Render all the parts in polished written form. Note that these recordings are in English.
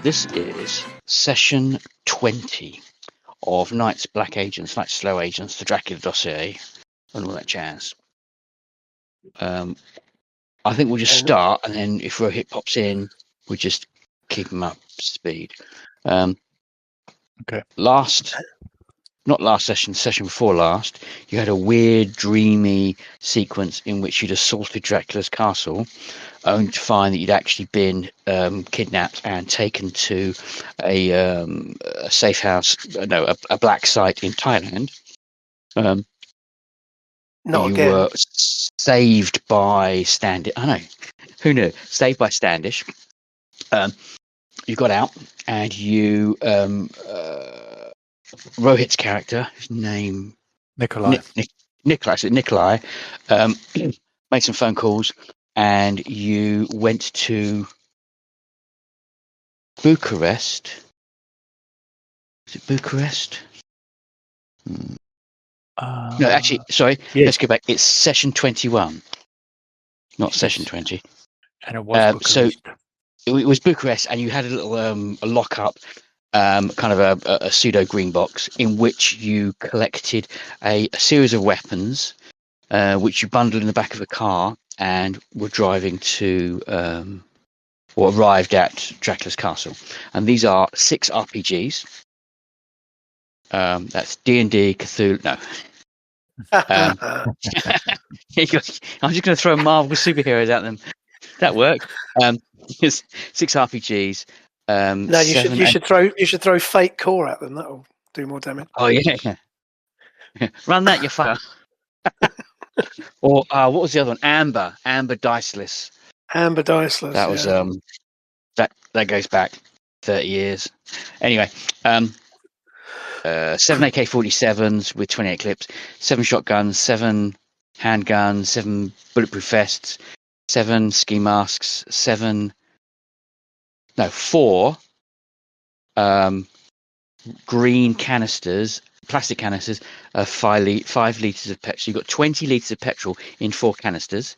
This is session 20 of Night's Black Agents, Night's Slow Agents, the Dracula dossier, and all that jazz. I think we'll just start, and then if Rohit pops in, we'll just keep him up to speed. Okay. Not last session, session before last, you had a weird, dreamy sequence in which you'd assaulted Dracula's castle, only to find that you'd actually been kidnapped and taken to a safe house, a black site in Thailand. Not you again. were saved by Standish. I know, who knew? Saved by Standish. You got out, and you Rohit's character, his name Nikolai. Nikolai, made some phone calls, and you went to Bucharest. Is it Bucharest? No, actually, sorry. Yeah. Let's go back. It's session 21, not session 20. And it was Bucharest. So it was Bucharest, and you had a little a lockup, kind of a pseudo green box in which you collected a series of weapons, which you bundled in the back of a car and were driving to, or arrived at Dracula's castle. And these are 6 RPGs. That's D&D, Cthulhu. No. I'm just going to throw Marvel superheroes at them. That worked. It's 6 RPGs. No, you should throw fake core at them. That'll do more damage. Oh yeah. Run that, you fucker. Or what was the other one? Amber Diceless. Amber Diceless. That was that goes back 30 years. Anyway, 7 AK-47s with 28 clips, 7 shotguns, 7 handguns, 7 bulletproof vests, 7 ski masks, 4 green canisters, plastic canisters, 5 litres of petrol. So you've got 20 litres of petrol in 4 canisters.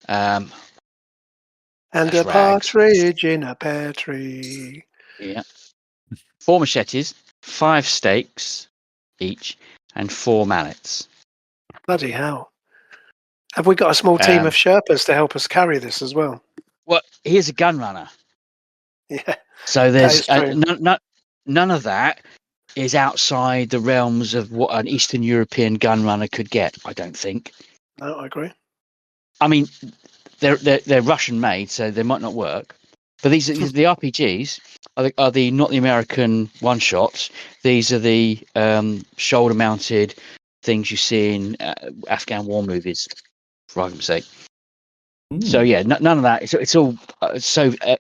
And a partridge in a pear tree. Yeah. 4 machetes, 5 stakes each, and 4 mallets. Bloody hell. Have we got a small team of Sherpas to help us carry this as well? Well, here's a gun runner. Yeah. So there's none of that is outside the realms of what an Eastern European gun runner could get, I don't think. No, I agree. I mean, they're Russian made, so they might not work. But these are the RPGs are the not the American one shots. These are the shoulder mounted things you see in Afghan war movies, for argument's sake. So yeah, none of that. It's all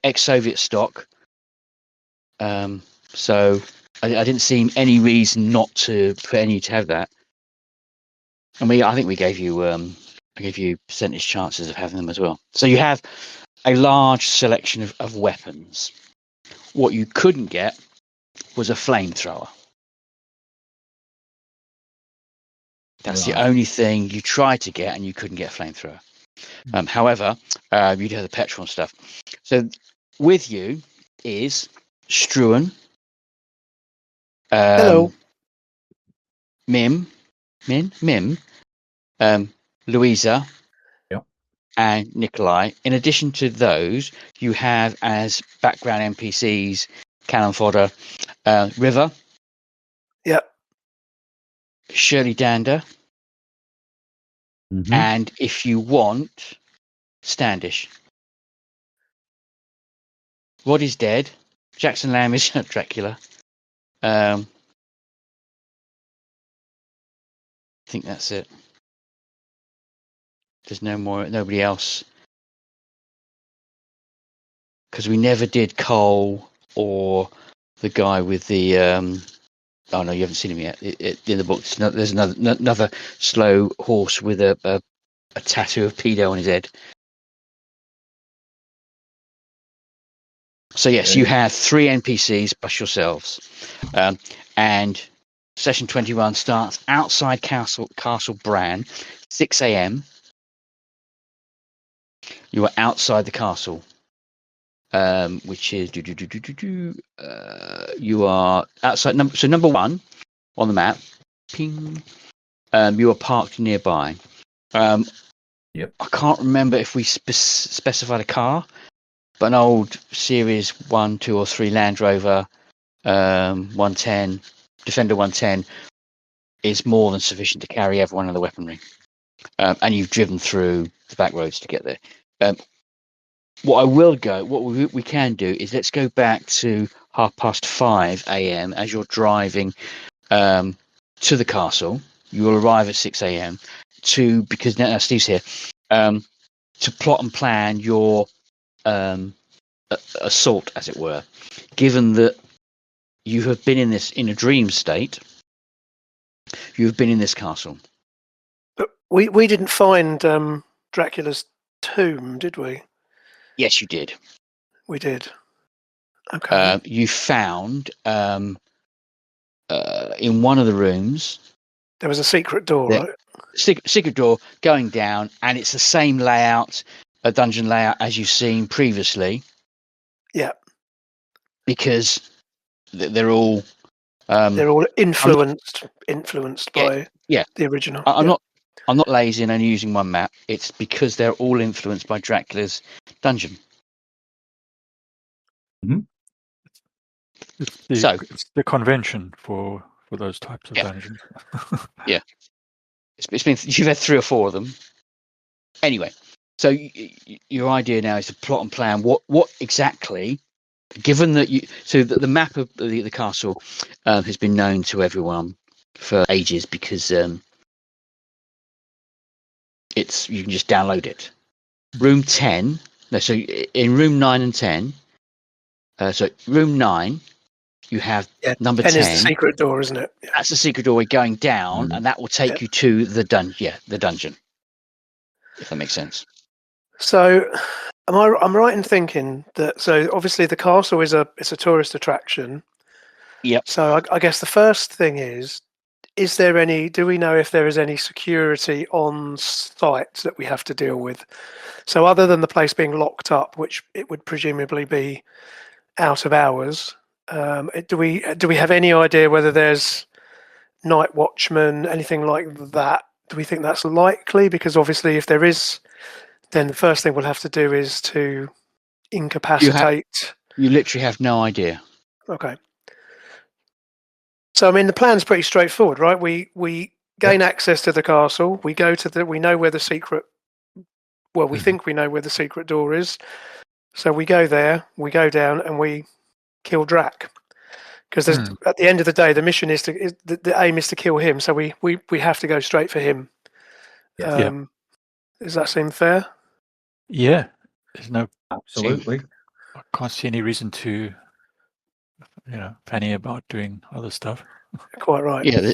ex-Soviet stock. So I didn't see any reason not to for any to have that. I mean, I think we gave you I gave you percentage chances of having them as well. So you have a large selection of weapons. What you couldn't get was a flamethrower. That's the only thing you tried to get, and you couldn't get a flamethrower. However, you do have the petrol and stuff. So with you is Struan. Hello. Mim, Louisa, and Nikolai. In addition to those, you have as background NPCs, cannon fodder, River. Yep. Shirley Dander. And if you want, Standish. What is dead? Jackson Lamb is Dracula. I think that's it. There's nobody else. Because we never did Cole or the guy with the. Oh no, you haven't seen him yet. In the book, there's another slow horse with a tattoo of pedo on his head. So yes, you have 3 NPCs plus yourselves, and session 21 starts outside Castle Bran, 6 a.m. You are outside the castle. which is you are outside. Number 1 on the map. Ping. You are parked nearby. Yep. I can't remember if we specified a car, but an old Series 1, 2, or 3 Land Rover 110, Defender 110 is more than sufficient to carry everyone in the weaponry. And you've driven through the back roads to get there. What we can do is let's go back to 5:30 a.m. as you're driving to the castle. You will arrive at 6 a.m. because now Steve's here, to plot and plan your assault, as it were. Given that you have been in a dream state, you have been in this castle. But we didn't find Dracula's tomb, did we? Yes, you did. We did. Okay. You found in one of the rooms There was a secret door, right? Secret door going down, and it's the same layout, a dungeon layout as you've seen previously. Yeah. Because they're all influenced by the original. I'm not lazy and only using one map. It's because they're all influenced by Dracula's dungeon. Mm-hmm. It's the convention for those types of dungeons. Yeah, it's been you've had 3 or 4 of them. Anyway, so your idea now is to plot and plan what exactly. Given that the map of the castle has been known to everyone for ages because you can just download it. Room 10. No, so in room 9 and 10. So room 9, you have number 10. 10 is the secret door, isn't it? Yeah. That's the secret door. We're going down, and that will take you to the dungeon. Yeah, the dungeon. If that makes sense. So, I'm right in thinking that. So obviously the castle is a tourist attraction. Yep. So I guess the first thing is there any? Do we know if there is any security on site that we have to deal with? So other than the place being locked up, which it would presumably be out of hours, do we have any idea whether there's night watchmen, anything like that? Do we think that's likely? Because obviously, if there is, then the first thing we'll have to do is to incapacitate. You literally have no idea. Okay. So I mean, the plan's pretty straightforward, right? We gain access to the castle. We go to we know where the secret. Well, we think we know where the secret door is. So we go there. We go down and we kill Drac. Because at the end of the day, the mission is the aim is to kill him. So we have to go straight for him. Yes. Does that seem fair? Yeah, there's no absolutely. I can't see any reason to, fanny about doing other stuff. Quite right. Yeah.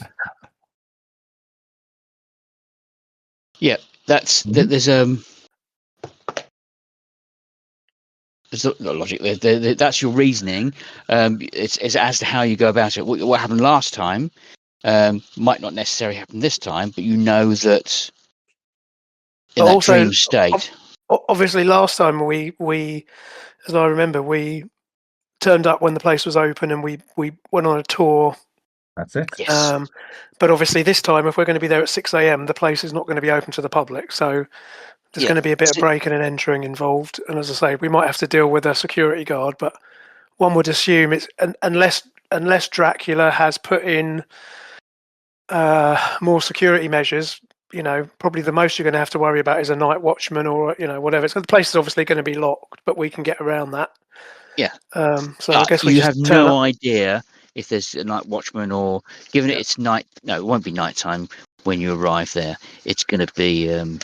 Yeah, that's there's no logic. That's your reasoning. It's as to how you go about it. What happened last time might not necessarily happen this time, but you know that in that dream state. Obviously, last time we, as I remember, we turned up when the place was open and we went on a tour. That's it. Yes. But obviously, this time, if we're going to be there at 6 a.m., the place is not going to be open to the public. So there's going to be a bit of breaking and entering involved. And as I say, we might have to deal with a security guard. But one would assume it's unless Dracula has put in more security measures. Probably the most you're going to have to worry about is a night watchman or whatever. So the place is obviously going to be locked, but we can get around that. Yeah. So I guess you have no idea if there's a night watchman or given it's night. No, it won't be nighttime when you arrive there. It's going to be the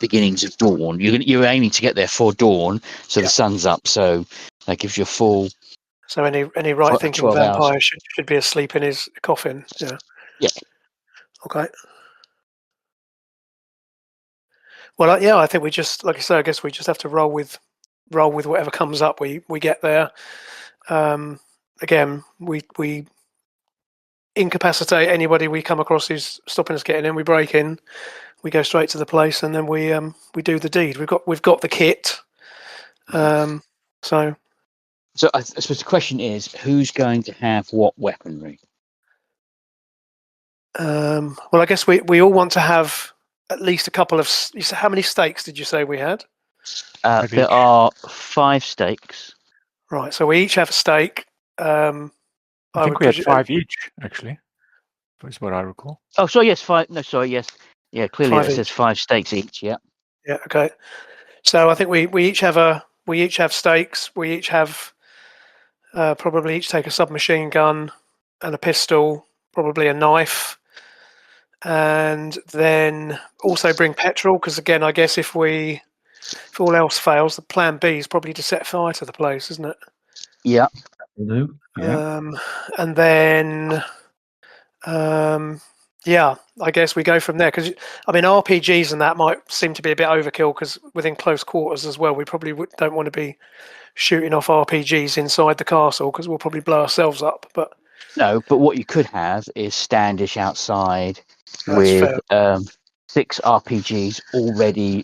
beginnings of dawn. You're aiming to get there for dawn, so the sun's up. So that gives you a full. So any right-thinking vampire should be asleep in his coffin. Yeah. Yeah. Okay. Well, I think we just, like I say, I guess we just have to roll with whatever comes up. We get there. Again, we incapacitate anybody we come across who's stopping us getting in. We break in, we go straight to the place, and then we do the deed. We've got the kit. So I suppose the question is, who's going to have what weaponry? well, I guess we all want to have at least a couple of. How many stakes did you say we had? There are 5 stakes. Right, so we each have a stake. I think we had 5 each, actually. Is what I recall. Oh, sorry, yes, 5. No, sorry, yes. Yeah, clearly it says 5 stakes each, yeah. Yeah, okay. So I think we each have stakes. We each have probably each take a submachine gun and a pistol, probably a knife, and then also bring petrol, because again, I guess if all else fails, the plan B is probably to set fire to the place, isn't it? Yeah. Yeah. And then yeah, I guess we go from there, because I mean RPGs and that might seem to be a bit overkill, because within close quarters as well, we probably don't want to be shooting off RPGs inside the castle, because we'll probably blow ourselves up. But No, but what you could have is Standish outside with 6 RPGs already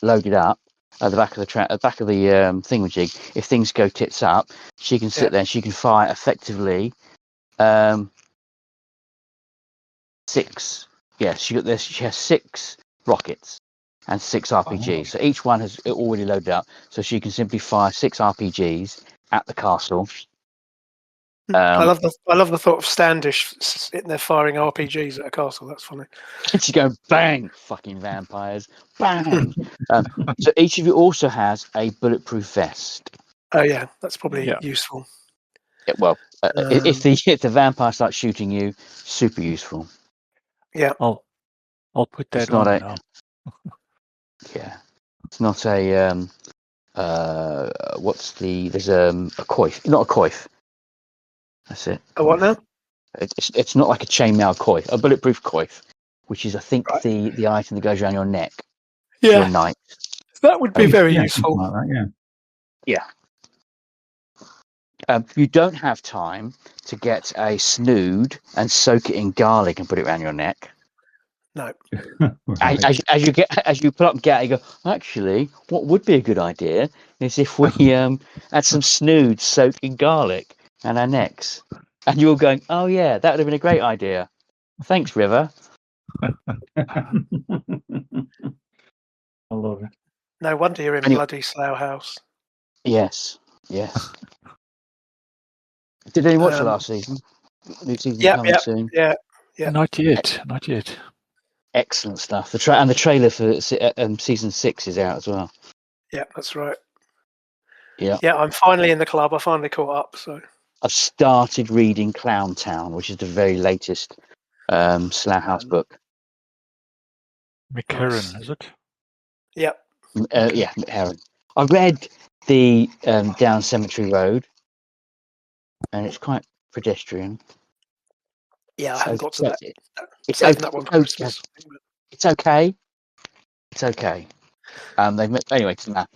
loaded up at the back of the back of the thingamajig. If things go tits up, she can sit there and she can fire effectively 6. Yeah, she got this. She has 6 rockets and 6 RPGs. So each one has already loaded up, so she can simply fire 6 RPGs at the castle. I love the thought of Standish sitting there firing RPGs at a castle. That's funny. She's going bang, fucking vampires, bang. So each of you also has a bulletproof vest. Oh yeah, that's probably useful. Yeah, well, if the vampire starts shooting you, super useful. Yeah, I'll put that It's not on a now. yeah. It's not a there's a coif, not a coif. That's it. Oh, what now? It's not like a chainmail coif, a bulletproof coif, which is I think the item that goes around your neck. Yeah, your knight. That would be very useful. Like that, yeah. You don't have time to get a snood and soak it in garlic and put it around your neck. No. Right. As you pull up and get, you go. Actually, what would be a good idea is if we had some snood soaked in garlic and our necks. And you're going, oh yeah, that would have been a great idea. Thanks, River. I love it. No wonder you're in bloody Slough House. Yes. Did anyone watch the last season? New season coming soon. Yeah. Not yet. Excellent stuff. The trailer for season 6 is out as well. Yeah, that's right. Yeah. Yeah, I'm finally in the club. I finally caught up. So I've started reading Clown Town, which is the very latest Slough House book. McHerron, is it? Yeah. Yeah, McHerron. I read the Down Cemetery Road, and it's quite pedestrian. Yeah, I haven't got to that. It's okay. That one for Christmas. It's okay. It's okay. Anyway, so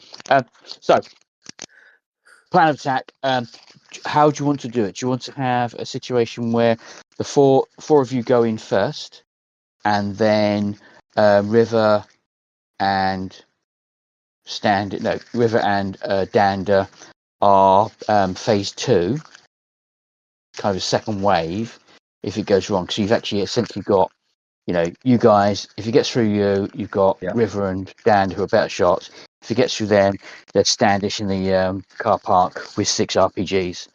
plan of attack. How do you want to do it? Do you want to have a situation where the four of you go in first, and then River and Dander are phase 2, kind of a second wave if it goes wrong. So you've actually essentially got, you guys, if it gets through you've got River and Dander who are better shots. If it gets through them, there's Standish in the car park with 6 RPGs.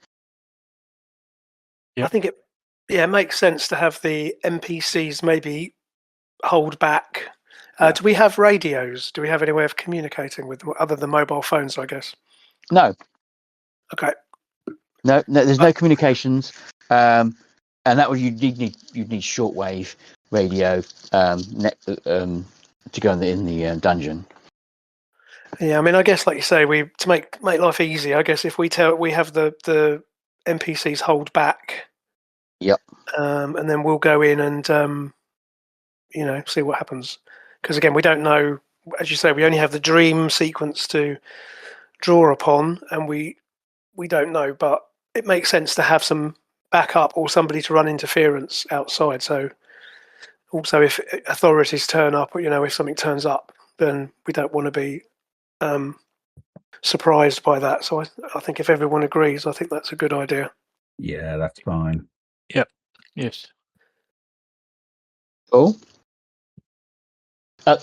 I think it makes sense to have the NPCs maybe hold back. Do we have radios? Do we have any way of communicating with them other than mobile phones, I guess? No. Okay. No, there's no communications, and that would you'd need shortwave radio to go in the dungeon. Yeah, I mean, I guess like you say, to make life easy, I guess if we have the NPCs hold back. Yep. And then we'll go in and see what happens. Because again, we don't know. As you say, we only have the dream sequence to draw upon, and we don't know. But it makes sense to have some backup or somebody to run interference outside. So also, if authorities turn up, or if something turns up, then we don't want to be surprised by that. So I think if everyone agrees, I think that's a good idea. Yeah, that's fine. Yes. Cool. So,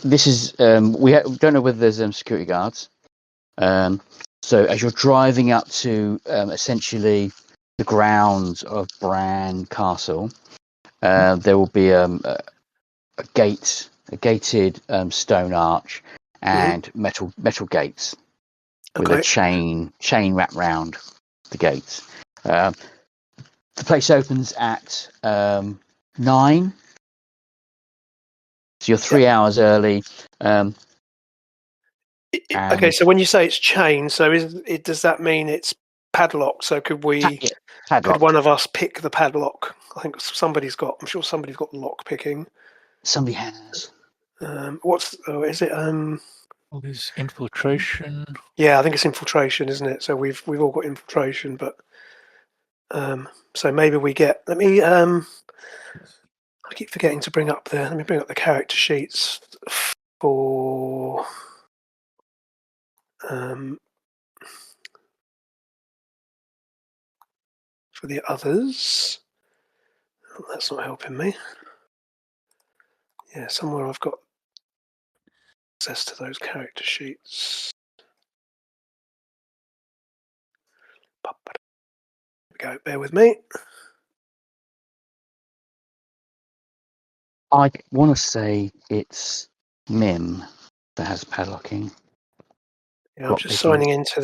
this is we don't know whether there's security guards. So as you're driving up to essentially the grounds of Bran Castle, there will be a gated stone arch, and metal gates with a chain wrapped round the gates. The place opens at 9, so you're 3 hours early. Okay, so when you say it's chained, so does that mean it's padlocked? So could one of us pick the padlock? I think I'm sure somebody's got lock picking. Somebody has. Is it? All this infiltration. Yeah, I think it's infiltration, isn't it? So we've all got infiltration, but so maybe we get. Let me. I keep forgetting to bring up Let me bring up the character sheets for. For the others. Oh, that's not helping me. Yeah, somewhere I've got access to those character sheets. There we go, bear with me. I want to say it's Mim that has padlocking. Yeah, I'm just signing into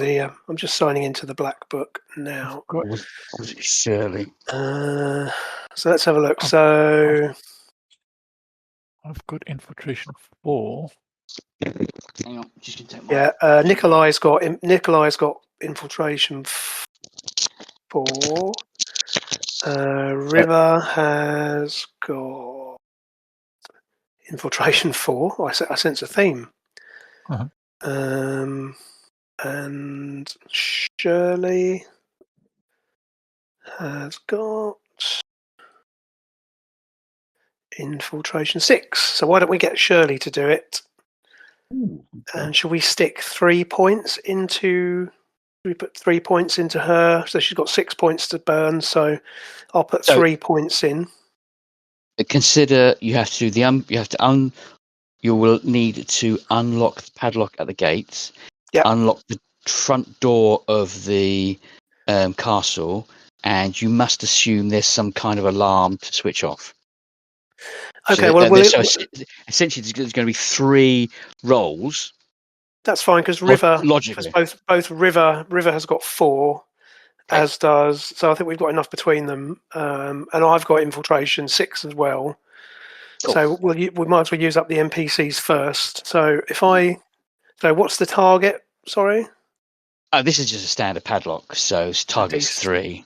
the black book now. Was it Shirley? So let's have a look. So I've got infiltration 4. Hang on, just gonna take my... yeah, Nikolai's got infiltration 4. River has got infiltration 4. I sense a theme. Uh-huh. And Shirley has got infiltration 6. So why don't we get Shirley to do it? Ooh, okay. And should we stick 3 points into? We put 3 points into her, so she's got 6 points to burn. So I'll put 3 points in. Consider you have to you will need to unlock the padlock at the gates. Yep. Unlock the front door of the castle, and you must assume there's some kind of alarm to switch off. Okay, essentially there's going to be 3 rolls. That's fine because River, logically, both River has got 4, okay. As does. So I think we've got enough between them, and I've got infiltration 6 as well. Cool. So we might as well use up the NPCs first. So what's the target? Sorry. This is just a standard padlock, so target's 3.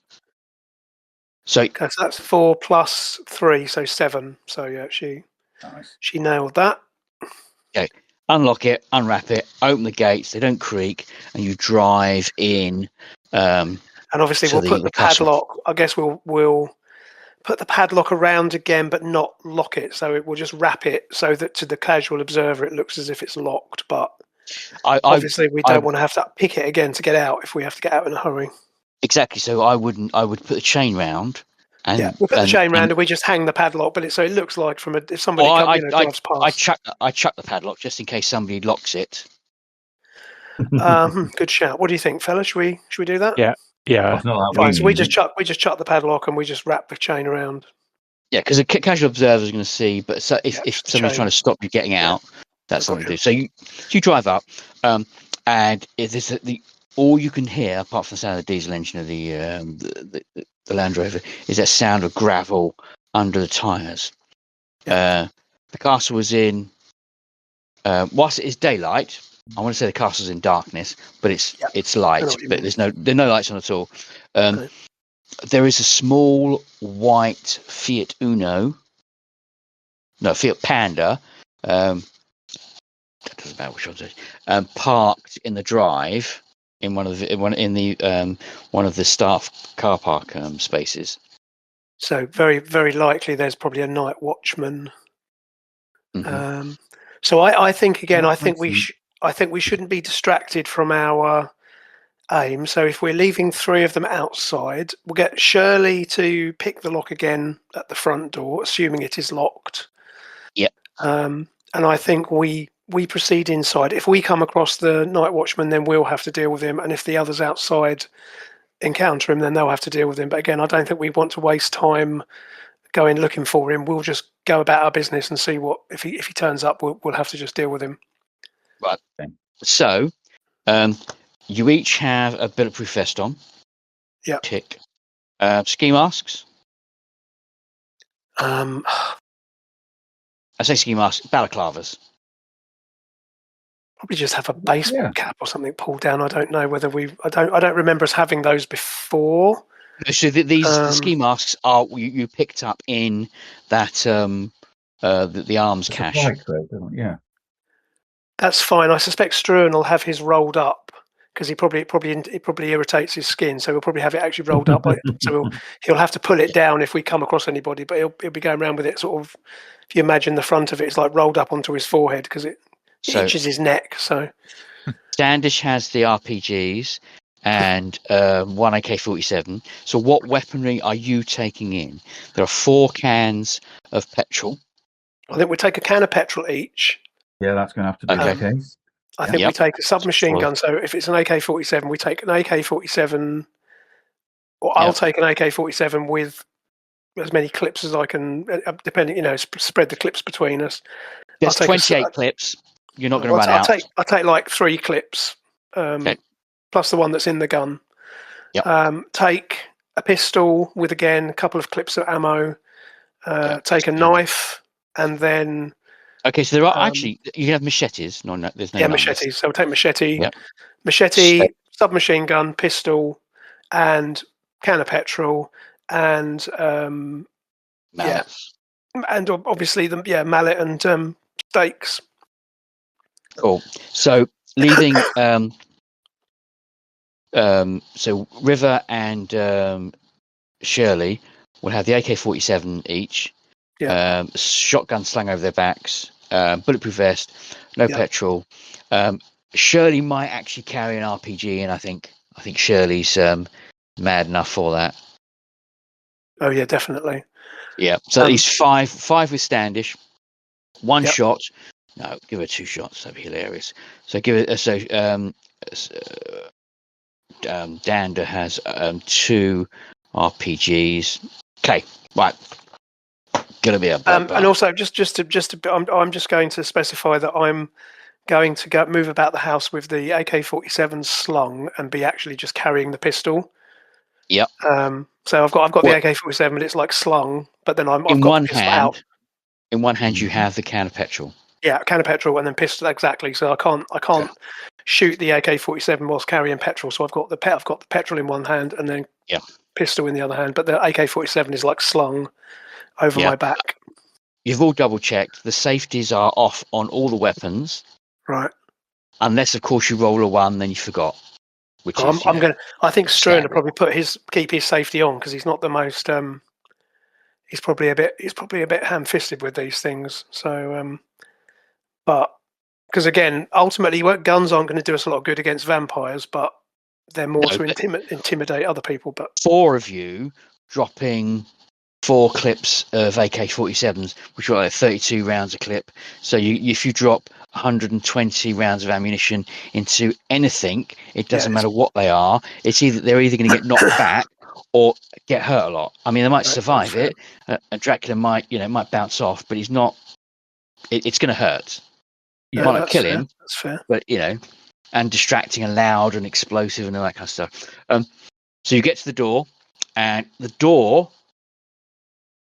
So that's 4 plus 3, so 7. So yeah, she nailed that. Okay, unlock it, unwrap it, open the gates. They don't creak, and you drive in. And obviously, we'll put the padlock. I guess we'll put the padlock around again, but not lock it. So we'll just wrap it so that to the casual observer, it looks as if it's locked. But obviously, we don't want to have to pick it again to get out if we have to get out in a hurry. Exactly. So I would put the chain round. And, we'll put the chain round and we just hang the padlock, but so it looks like if somebody drives past. I chuck the padlock just in case somebody locks it. Good shout. What do you think, fella? Should we do that? Yeah. Fine. So we just chuck the padlock and we just wrap the chain around. Yeah, because a casual observer is going to see, but if somebody's trying to stop you getting out, that's something to do. So you drive up, and there's all you can hear, apart from the sound of the diesel engine of the Land Rover, is that sound of gravel under the tyres. The castle was in, whilst it is daylight, I want to say the castle's in darkness, but it's light, but there are no lights on at all. There is a small white Fiat Panda. That doesn't matter which one's it. Parked in the drive in one of the staff car park spaces. So very, very likely there's probably a night watchman Mhm. So I think again, That I think makes sense. I think we shouldn't be distracted from our aim. So if we're leaving 3 of them outside, we'll get Shirley to pick the lock again at the front door, assuming it is locked. Yep. And I think we proceed inside. If we come across the night watchman, then we'll have to deal with him. And if the others outside encounter him, then they'll have to deal with him. But again, I don't think we want to waste time going looking for him. We'll just go about our business and see what if he turns up. We'll have to just deal with him. Right. Okay. So, you each have a bulletproof vest on. Yeah. Tick. Ski masks. Um, I say ski masks. Balaclavas. Probably just have a baseball Yeah. cap or something pulled down. I don't know whether I don't remember us having those before. So the ski masks are you picked up in that the arms The cache. supply crate, don't it? Yeah. That's fine. I suspect Struan will have his rolled up because it probably irritates his skin. So we'll probably have it actually rolled up. So he'll have to pull it down if we come across anybody. But he'll be going around with it sort of. If you imagine the front of it, it's like rolled up onto his forehead because it itches his neck. So Standish has the RPGs and one AK-47. So what weaponry are you taking in? There are 4 cans of petrol. I think we take a can of petrol each. Yeah, that's going to have to be Okay. the case. I think we Yep. take a submachine Well- gun. So if it's an AK-47, we take an AK-47, or I'll Yep. take an AK-47 with as many clips as I can, depending, spread the clips between us. There's I'll take 28 clips. You're not going to run I'll out. take like 3 clips, Okay. plus the one that's in the gun. Yep. Take a pistol with again a couple of clips of ammo. Okay. Take a knife, and then Okay, so there are actually you have machetes. No, there's no knives. machetes. So we'll take machete, Yep. machete, submachine gun, pistol, and can of petrol, and Mallets. and obviously the mallet and stakes. Cool. So leaving so River and Shirley will have the AK-47 each. Yeah. Shotgun slung over their backs. Bulletproof vest. No Yeah. petrol. Shirley might actually carry an RPG, and I think Shirley's mad enough for that. Oh yeah, definitely. Yeah. So at least five with Standish. 1 Yep. shot. No, give her 2 shots. That'd be hilarious. So give it. Dander has 2 RPGs. Okay, right. Gonna be a bloodbath. And also I'm just going to specify that I'm going to move about the house with the AK-47 slung and be actually just carrying the pistol. Yep. So I've got the AK-47, but it's like slung. But then I've got the pistol out. In one hand, you have the can of petrol. Yeah, can of petrol and then pistol, exactly. So I can't shoot the AK-47 whilst carrying petrol. So I've got the petrol in one hand and then pistol in the other hand. But the AK-47 is like slung over my back. You've all double checked. The safeties are off on all the weapons, right? Unless, of course, you roll a 1, then you forgot. Which I think Struan will probably keep his safety on because he's not the most. He's probably a bit ham-fisted with these things. So, but because again, ultimately, guns aren't going to do us a lot of good against vampires, but they're more to intimidate other people. But 4 of you dropping 4 clips of AK-47s, which are like 32 rounds a clip. So if you drop 120 rounds of ammunition into anything, it doesn't matter what they are. They're either going to get knocked back or get hurt a lot. I mean, they might survive it, and Dracula might bounce off, but he's not. It's going to hurt. You might not kill him. That's fair. But and distracting and loud and explosive and all that kind of stuff. So you get to the door, and the door,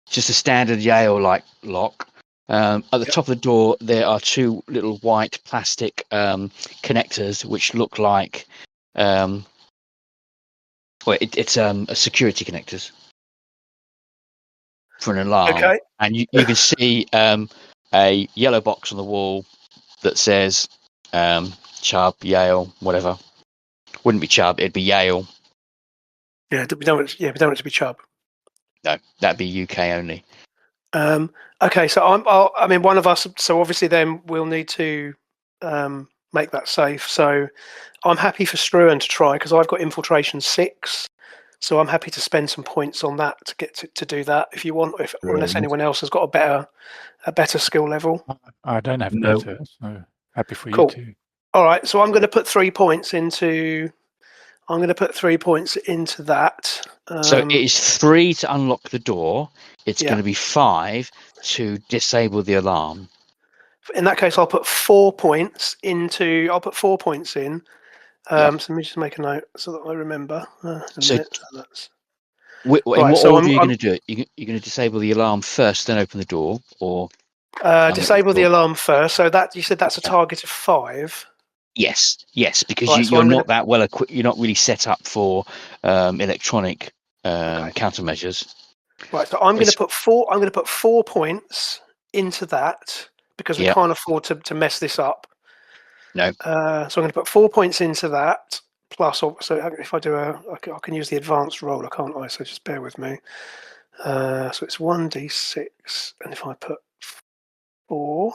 just a standard Yale-like lock. At the top of the door, there are 2 little white plastic connectors, which look like it's a security connectors for an alarm. Okay. And you can see a yellow box on the wall that says Chubb, Yale, whatever. Wouldn't be Chubb, it'd be Yale. Yeah, we don't want it to be Chubb. No, that'd be UK only. Okay, so I mean, one of us. So obviously, then we'll need to make that safe. So I'm happy for Struan to try because I've got infiltration 6. So I'm happy to spend some points on that to get to do that if you want, or unless Brilliant. anyone else has got a better skill level. I don't have No. better, so happy for you Cool. too. All right, so I'm going to put 3 points into. I'm going to put 3 points into that. So it is 3 to unlock the door. It's Yeah. going to be 5 to disable the alarm. In that case, I'll put 4 points into. I'll put 4 points in. Yeah. So let me just make a note so that I remember. In a So minute. That's in right. what So order are you going to do it? You're going to disable the alarm first, then open the door, or unlock disable the door? alarm first. So that you said that's a Yeah. target of 5. Yes, because Right. So you're I'm going not that well equipped. You're not really set up for electronic Okay. countermeasures. Right. So I'm going to It's, put 4. I'm going to put 4 points into that because we yeah, can't afford to mess this up. no. So I'm going to put 4 points into that. Plus, so if I do I can use the advanced roller, can't I? So just bear with me. So it's 1d6, and if I put 4,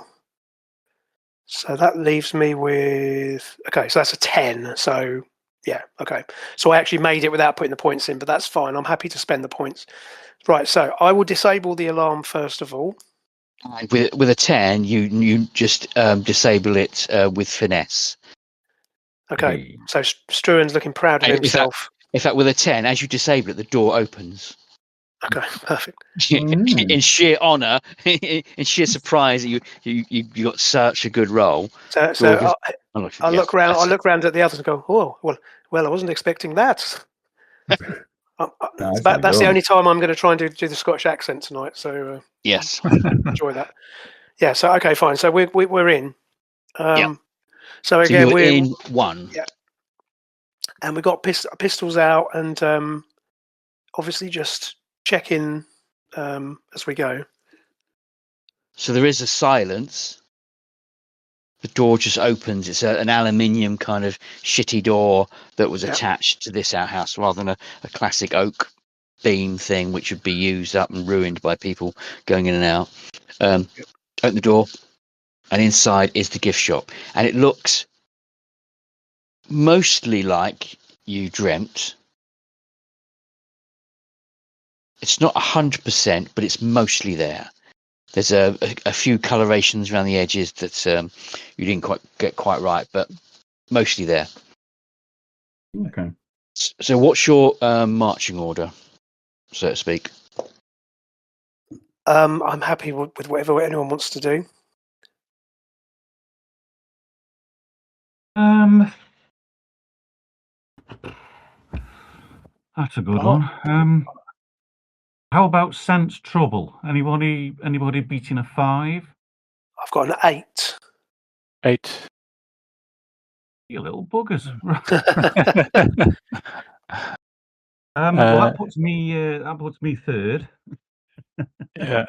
so that leaves me with okay. So that's a 10. So yeah, okay. So I actually made it without putting the points in, but that's fine. I'm happy to spend the points. Right. So I will disable the alarm first of all. And with a 10, you just disable it with finesse. Okay. Hey. So Struan's looking proud of In himself. fact, with a 10, as you disable it, the door opens. Okay. Perfect. In sheer honour, in sheer surprise that you got such a good roll. So Door just unlocks. I Yeah, look around. I that's it. look around at the others and go, "Oh, well, I wasn't expecting that." Nicely That's the done. only time I'm going to try and do the Scottish accent tonight. So Yes. enjoy that. Yeah. So okay, fine. So we're in. Yep. So So again, you're we're in 1. yeah, and we've got pistols out, and obviously just check in as we go. So there is a silence. The door just opens. It's an aluminium kind of shitty door that was Yeah. attached to this outhouse rather than a classic oak beam thing, which would be used up and ruined by people going in and out. Open the door, and inside is the gift shop. And it looks mostly like you dreamt. It's not 100%, but it's mostly there. There's a few colorations around the edges that you didn't quite get quite right, but mostly there. Okay. So what's your marching order, so to speak? I'm happy with whatever anyone wants to do. That's a good Oh. one. How about sense trouble? Anybody beating a 5? I've got an 8. 8. You little buggers. Well, Uh, that puts me third. yeah.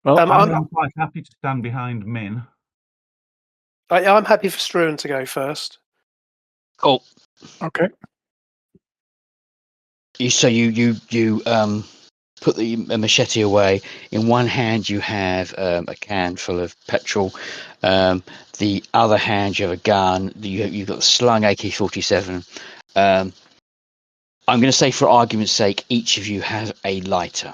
Well, I'm quite happy to stand behind Min. I'm happy for Struan to go first. Cool. okay. So you put the machete away. In one hand you have a can full of petrol. The other hand you have a gun. You've got the slung AK-47. I'm going to say, for argument's sake, each of you has a lighter.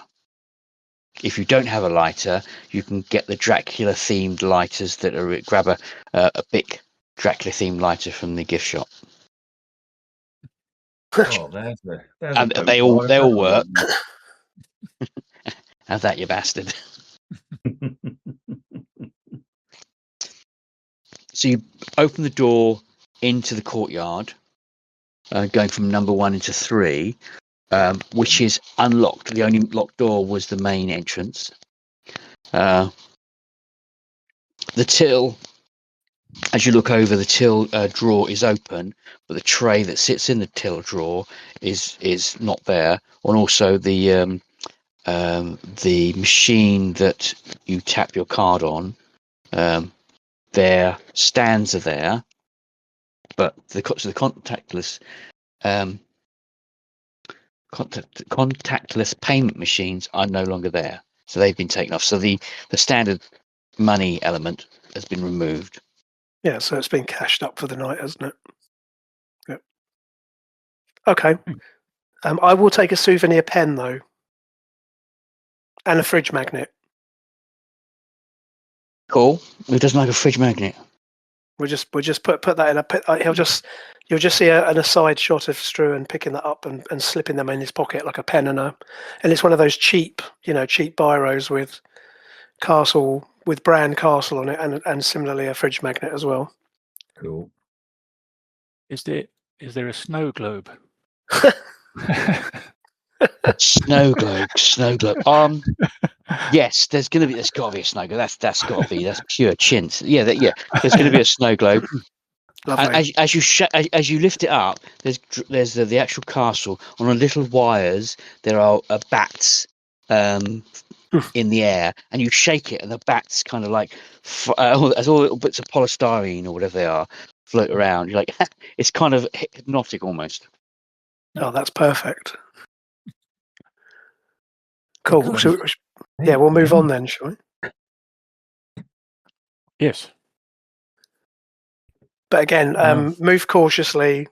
If you don't have a lighter, you can get the Dracula-themed lighters that are. Grab a big Dracula-themed lighter from the gift shop. Oh, there's And they all work. Have that, you bastard. So you open the door into the courtyard, going from number 1 into 3, which is unlocked. The only locked door was the main entrance. The till, as you look over, the till drawer is open, but the tray that sits in the till drawer is not there. And also the machine that you tap your card on, their stands are there, but the contactless contactless payment machines are no longer there, so they've been taken off. So the standard money element has been removed. Yeah, so it's been cashed up for the night, hasn't it? Yep. Okay. I will take a souvenir pen though, and a fridge magnet. Cool. It doesn't like a fridge magnet. We'll just put that in a. You'll just see an aside shot of Struan picking that up and slipping them in his pocket like a pen and it's one of those cheap biros with brand Castle on it, and similarly a fridge magnet as well. Cool. Is there a snow globe? Snow globe. Yes, there's got to be a snow globe. That's got to be. That's pure chintz. Yeah, there's going to be a snow globe. Lovely. As you lift it up, there's the actual castle on a little wires. There are bats in the air, and you shake it, and the bats kind of like as all little bits of polystyrene or whatever they are float around. You're like, it's kind of hypnotic almost. Oh, that's perfect. Cool. We'll move on then, shall we? Yes. But again, move cautiously,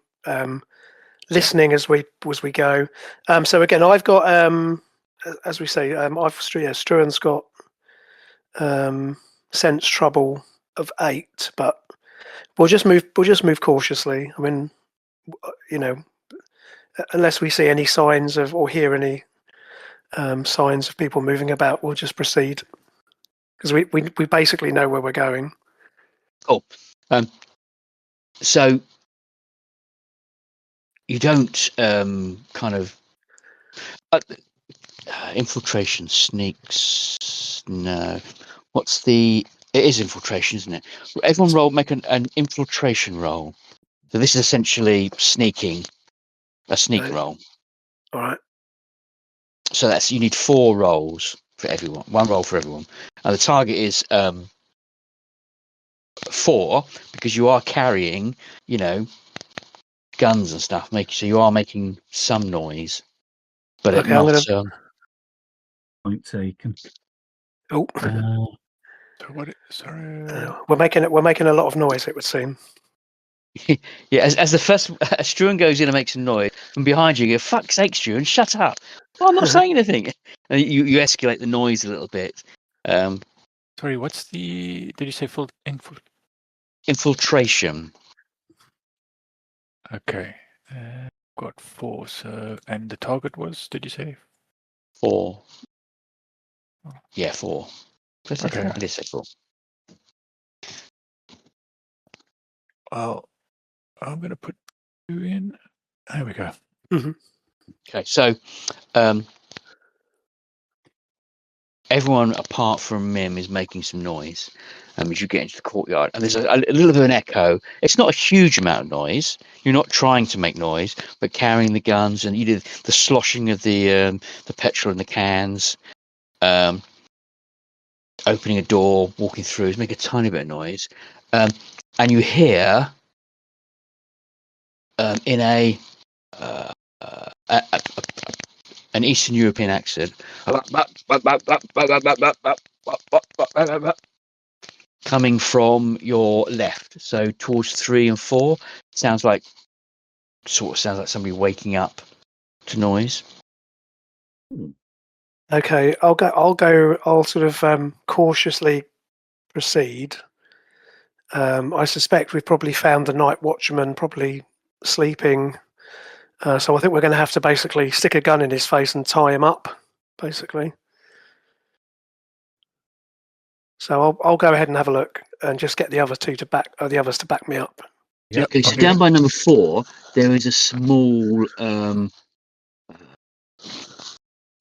listening as we go. So again, I've got, as we say, Struan's got sense trouble of 8, but we'll just move cautiously. I mean, unless we see any signs of or hear any signs of people moving about, we'll just proceed because we basically know where we're going. Cool. So you don't kind of infiltration, sneaks. No, it is infiltration, isn't it? Everyone make an infiltration roll. So this is essentially a sneak Okay. roll. All right. So you need 4 rolls for everyone, 1 roll for everyone, and the target is 4 because you are carrying, guns and stuff. So you are making some noise, but Okay, Point taken. Oh, So what? Sorry. we're making a lot of noise. It would seem. Yeah, as the first Struan goes in and makes some noise from behind you, you go, "Fuck's sake, Struan, shut up!" Well, I'm not saying anything. And you escalate the noise a little bit. Sorry, what's the? Did you say full Infiltration. Okay, got 4. So, and the target was? Did you say 4? Yeah, 4. Did I say Okay. 4? I did say 4. Well, I'm going to put 2 in. There we go. Mm-hmm. Okay, so everyone apart from Mim is making some noise as you get into the courtyard, and there's a little bit of an echo. It's not a huge amount of noise. You're not trying to make noise, but carrying the guns and you did the sloshing of the petrol in the cans, opening a door, walking through, make a tiny bit of noise, and you hear in an Eastern European accent coming from your left, so towards 3 and 4. Sounds like somebody waking up to noise. Okay, I'll sort of cautiously proceed. I suspect we've probably found the night watchman probably sleeping. So I think we're going to have to basically stick a gun in his face and tie him up, basically. So I'll go ahead and have a look and just get the others to back me up. Yep. Okay, so down by number 4, there is a small. Hang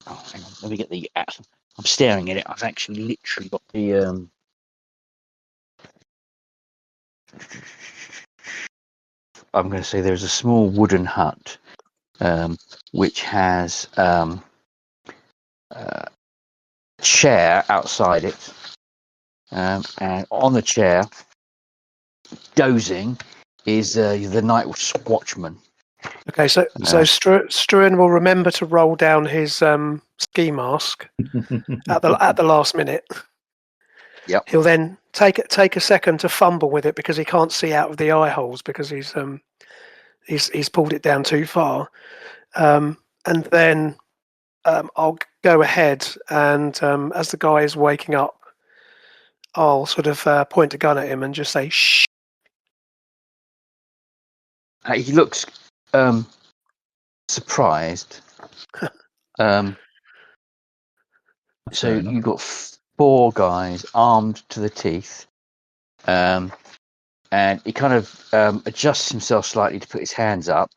on, let me get the. I'm staring at it. I've actually literally got the. I'm going to say there's a small wooden hut, which has a chair outside it, and on the chair, dozing, is the night watchman. Okay, so Struan will remember to roll down his ski mask at the last minute. Yep. He'll then take a second to fumble with it because he can't see out of the eye holes because he's pulled it down too far, and then I'll go ahead and as the guy is waking up, I'll sort of point a gun at him and just say shh. He looks surprised. So you've got 4 guys armed to the teeth, and he kind of adjusts himself slightly to put his hands up,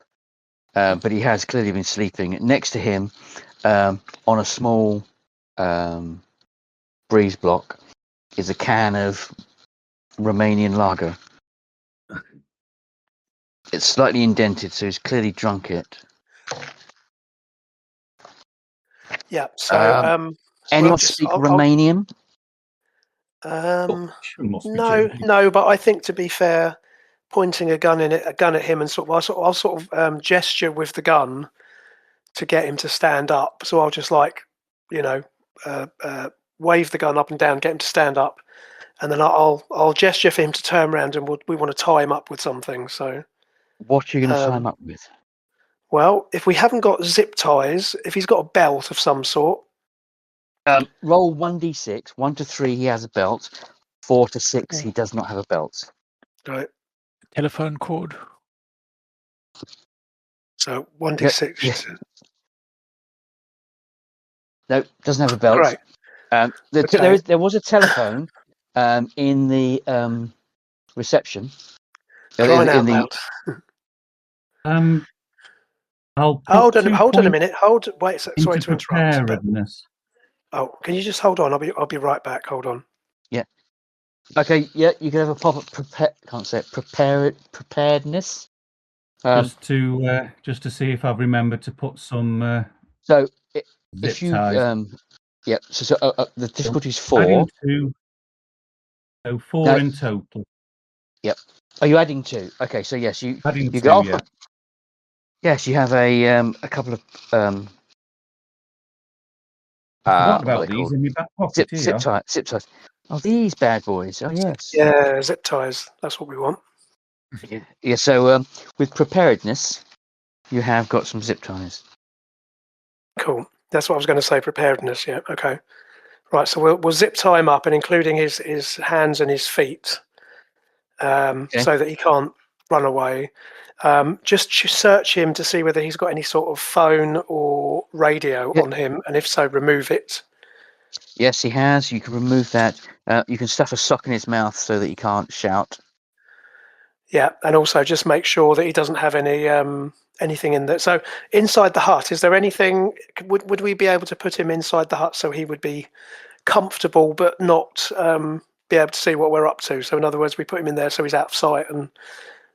but he has clearly been sleeping. Next to him, on a small breeze block, is a can of Romanian lager. It's slightly indented, so he's clearly drunk it. Yeah. So anyone speak Romanian? No, but I think to be fair, pointing a gun at him and I'll sort of gesture with the gun to get him to stand up. So I'll just wave the gun up and down, get him to stand up, and then I'll gesture for him to turn around, and we want to tie him up with something. So what are you going to tie him up with? Well, if we haven't got zip ties, if he's got a belt of some sort. Roll 1d6. 1 to 3, he has a belt. 4 to 6, he does not have a belt. Right. Telephone cord. So 1d6. Yeah. No, doesn't have a belt. Great. There was a telephone in the reception. Crying out loud. Hold on a minute. Wait. Sorry to interrupt. Oh, can you just hold on? I'll be right back. Hold on. Yeah. Okay. Yeah, you can have a pop-up. Preparedness. Just to see if I've remembered to put some. So if you yeah. So the difficulty is 4. Adding 2. So 4 in total. Yep. Are you adding 2? Okay. So yes, you adding 2. Go. Yeah. Yes, you have a couple of I forgot about these in my back pocket. Zip ties. Oh, these bad boys. Oh yes. Yeah, zip ties. That's what we want. Yeah. So with preparedness, you have got some zip ties. Cool. That's what I was going to say. Preparedness. Yeah. Okay. Right. So we'll zip tie him up, and including his hands and his feet, so that he can't run away. Just search him to see whether he's got any sort of phone or radio on him, and if so, remove it. Yes, he has. You can remove that. You can stuff a sock in his mouth so that he can't shout. Yeah, and also just make sure that he doesn't have any anything in there. So inside the hut, is there anything? Would we be able to put him inside the hut so he would be comfortable but not be able to see what we're up to? So in other words, we put him in there so he's out of sight. And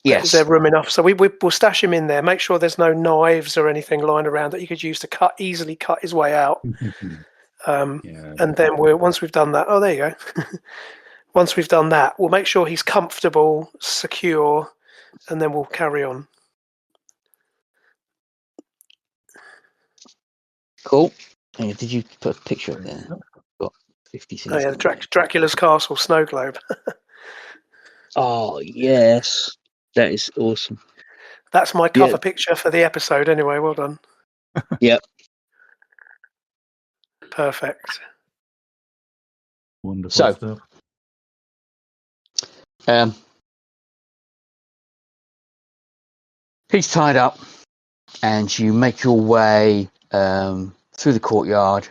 yes, is there room enough? So we'll stash him in there. Make sure there's no knives or anything lying around that he could use to easily cut his way out. And then once we've done that, oh, there you go. Once we've done that, we'll make sure he's comfortable, secure, and then we'll carry on. Cool. Hey, did you put a picture up there? Got 50 cents. Oh yeah, Dracula's Castle snow globe. Oh yes, that is awesome. That's my cover picture for the episode. Anyway, well done. Yep. Perfect. Wonderful stuff. He's tied up, and you make your way through the courtyard.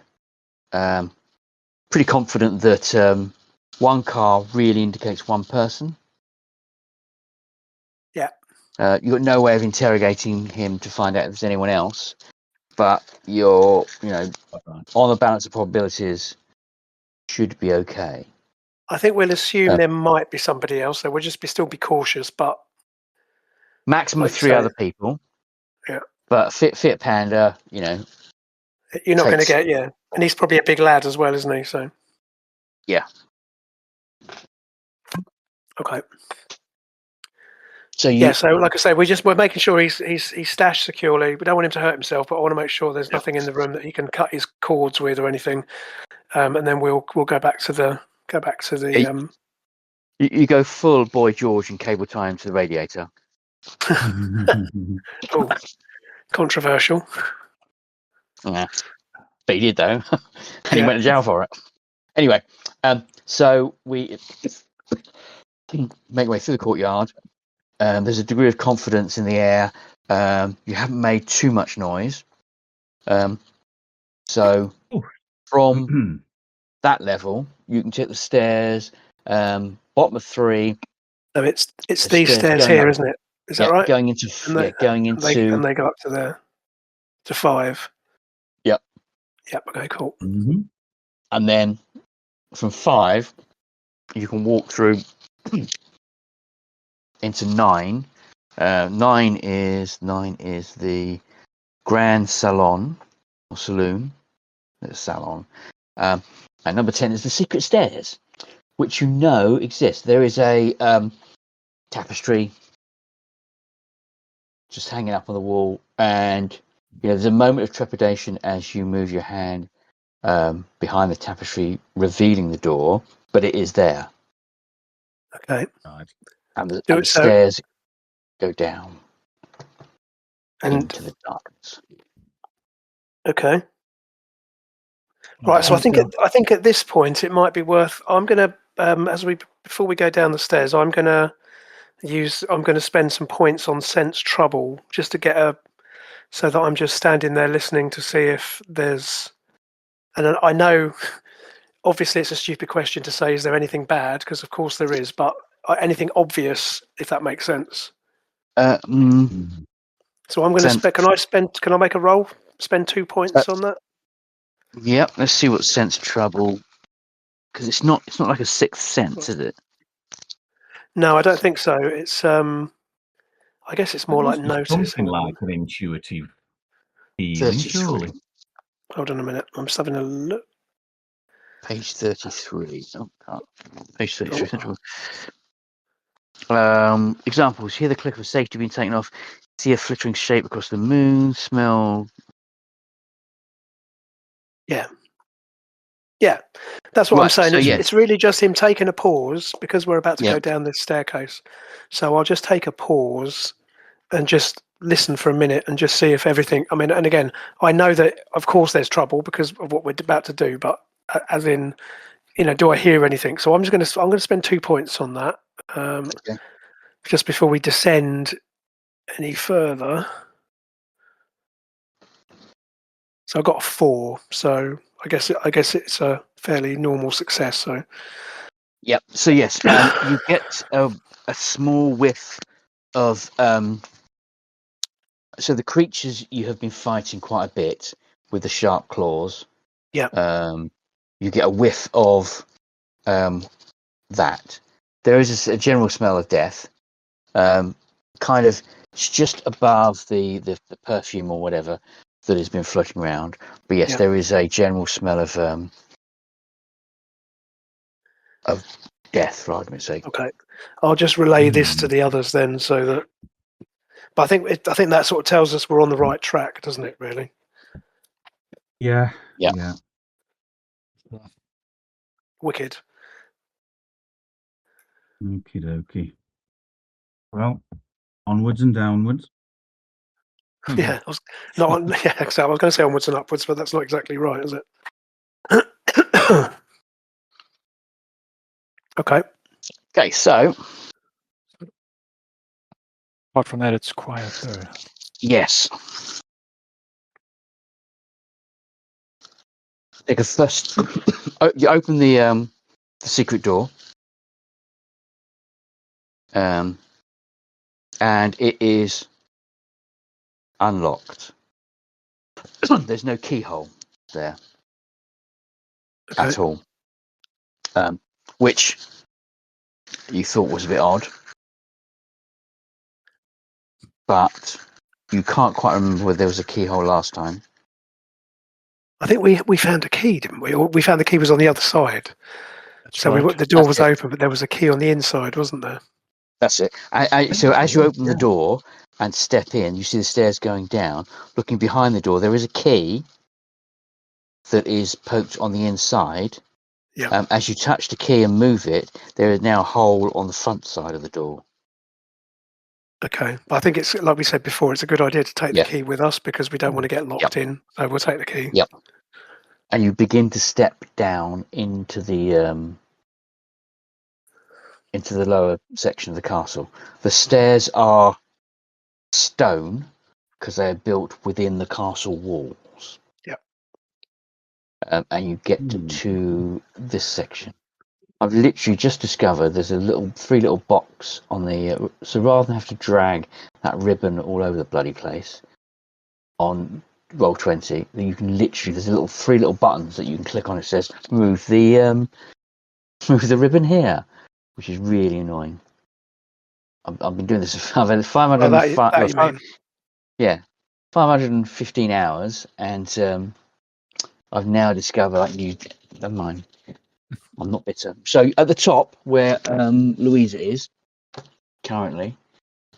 Pretty confident that one car really indicates one person. Yeah. You've got no way of interrogating him to find out if there's anyone else, but you're, on the balance of probabilities, should be okay. I think we'll assume there might be somebody else, so we'll just still be cautious, but maximum of 3 other people. Yeah. But Fit Panda, you're not going to get, and he's probably a big lad as well, isn't he? So yeah. Okay. So you, Yeah, so like I say, we're making sure he's stashed securely. We don't want him to hurt himself, but I want to make sure there's nothing in the room that he can cut his cords with or anything. And then we'll go back to the you go full Boy George and cable time to the radiator. oh, controversial. Yeah, but he did though, and he Yeah. went to jail for it. Anyway, so we make our way through the courtyard. There's a degree of confidence in the air. You haven't made too much noise. So from that level, you can take the stairs. Bottom of 3. So it's the these stairs going here, up. isn't it? Is Yeah, that right? going into going into. And they go up to there to 5. Yep. Yep. Okay. Cool. And then from 5, you can walk through into 9. 9 is the grand salon or saloon. It's salon. And number 10 is the secret stairs, which you know exist. There is a tapestry just hanging up on the wall, and there's a moment of trepidation as you move your hand behind the tapestry, revealing the door, but it is there. Okay. And the stairs go down into the darkness. Okay. Right. So I think at this point it might be worth. I'm gonna before we go down the stairs, I'm gonna spend some points on sense trouble just to get so that I'm just standing there listening to see if there's. And I know, obviously, it's a stupid question to say, is there anything bad? Because of course there is, but anything obvious, if that makes sense. So I'm going to spend. Can I make a roll? Spend 2 points on that. Yep. Let's see what sense trouble. Because it's not like a sixth sense, is it? No, I don't think so. It's I guess it's more like noticing. Something like an intuitive feeling, 33. surely. Hold on a minute. I'm just having a look. Page 33. Oh, page 33. Examples. Hear the click of safety being taken off. See a flittering shape across the moon. Smell. Yeah, that's what I'm saying. So It's really just him taking a pause because we're about to go down this staircase. So I'll just take a pause and just listen for a minute and just see if everything. I mean, and again, I know that of course there's trouble because of what we're about to do, but as in, do I hear anything? So I'm going to spend 2 points on that just before we descend any further. So I got a 4. So I guess it's a fairly normal success. So. Yep. So yes, you get a small whiff of. So the creatures you have been fighting quite a bit with the sharp claws. Yeah. You get a whiff of that. There is a general smell of death. Kind of just above the perfume or whatever that has been floating around. But yes, there is a general smell of death, for argument's sake. Okay, I'll just relay this to the others then, so that. But I think that sort of tells us we're on the right track, doesn't it? Really. Yeah. Wicked. Okie dokie. Well, onwards and downwards. Yeah, I was going to say onwards and upwards, but that's not exactly right, is it? Okay. Okay, so. Apart from that, it's quiet though. Yes. Take a first. You open the secret door, and it is unlocked. There's no keyhole there at all, which you thought was a bit odd, but you can't quite remember whether there was a keyhole last time. I think we found a key, didn't we? Or we found the key was on the other side. That's So right. the door was open, but there was a key on the inside, wasn't there? That's it. So as you open the door and step in, you see the stairs going down. Looking behind the door, there is a key that is poked on the inside. Yeah. As you touch the key and move it, there is now a hole on the front side of the door. Okay. But I think it's like we said before, it's a good idea to take Yeah. the key with us because we don't want to get locked in. So we'll take the key. Yep. And you begin to step down into the lower section of the castle. The stairs are stone because they are built within the castle walls. Yep. And you get to this section. I've literally just discovered there's three little box on the. So rather than have to drag that ribbon all over the bloody place on Roll20, you can literally there's three little buttons that you can click on. It says move the ribbon here, which is really annoying. I've been doing this. I've had 505. Yeah, 515 hours, and I've now discovered never mind. I'm not bitter. So at the top where Louisa is currently,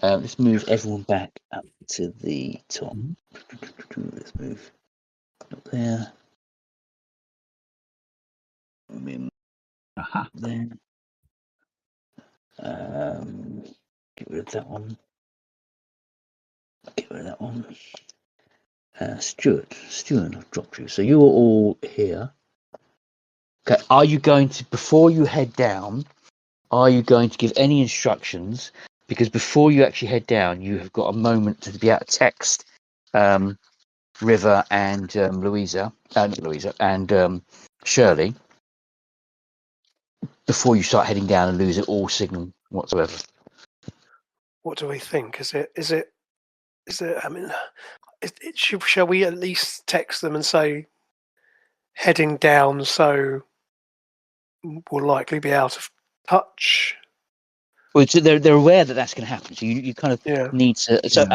let's move everyone back up to the top. Let's move up there. There. Get rid of that one. Get rid of that one. Stuart, I've dropped you. So you are all here. Okay, are you going to, before you head down, are you going to give any instructions? Because before you actually head down, you have got a moment to be able to text River and Louisa and Shirley before you start heading down and lose all signal whatsoever. What do we think? Is it? I mean, shall we at least text them and say heading down, so we'll likely be out of touch? Well, so they're aware that that's going to happen. So you kind of need to. So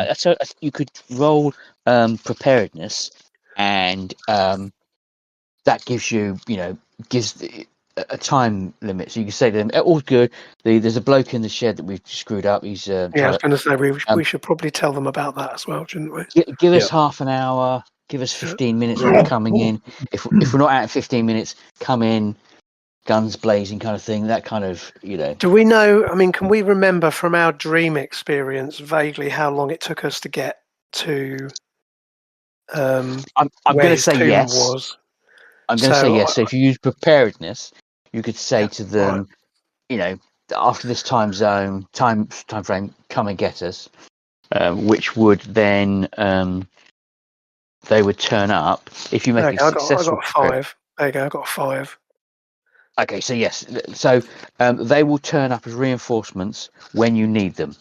you could roll preparedness, and that gives you a time limit. So you can say to them, "All's good. There's a bloke in the shed that we've screwed up. He's I was going to say we should probably tell them about that as well, shouldn't we? Give us half an hour. Give us 15 minutes when we're coming in. If we're not out in 15 minutes, come in." Guns blazing kind of thing, that kind of, Do we know, I mean, can we remember from our dream experience vaguely how long it took us to get to I'm where going to his say tomb yes. was? I'm going to say yes. So if you use preparedness, you could say to them, after this time frame, come and get us, which would then they would turn up if you make a successful. I got 5. There you go. I got 5. Okay, so yes, so they will turn up as reinforcements when you need them.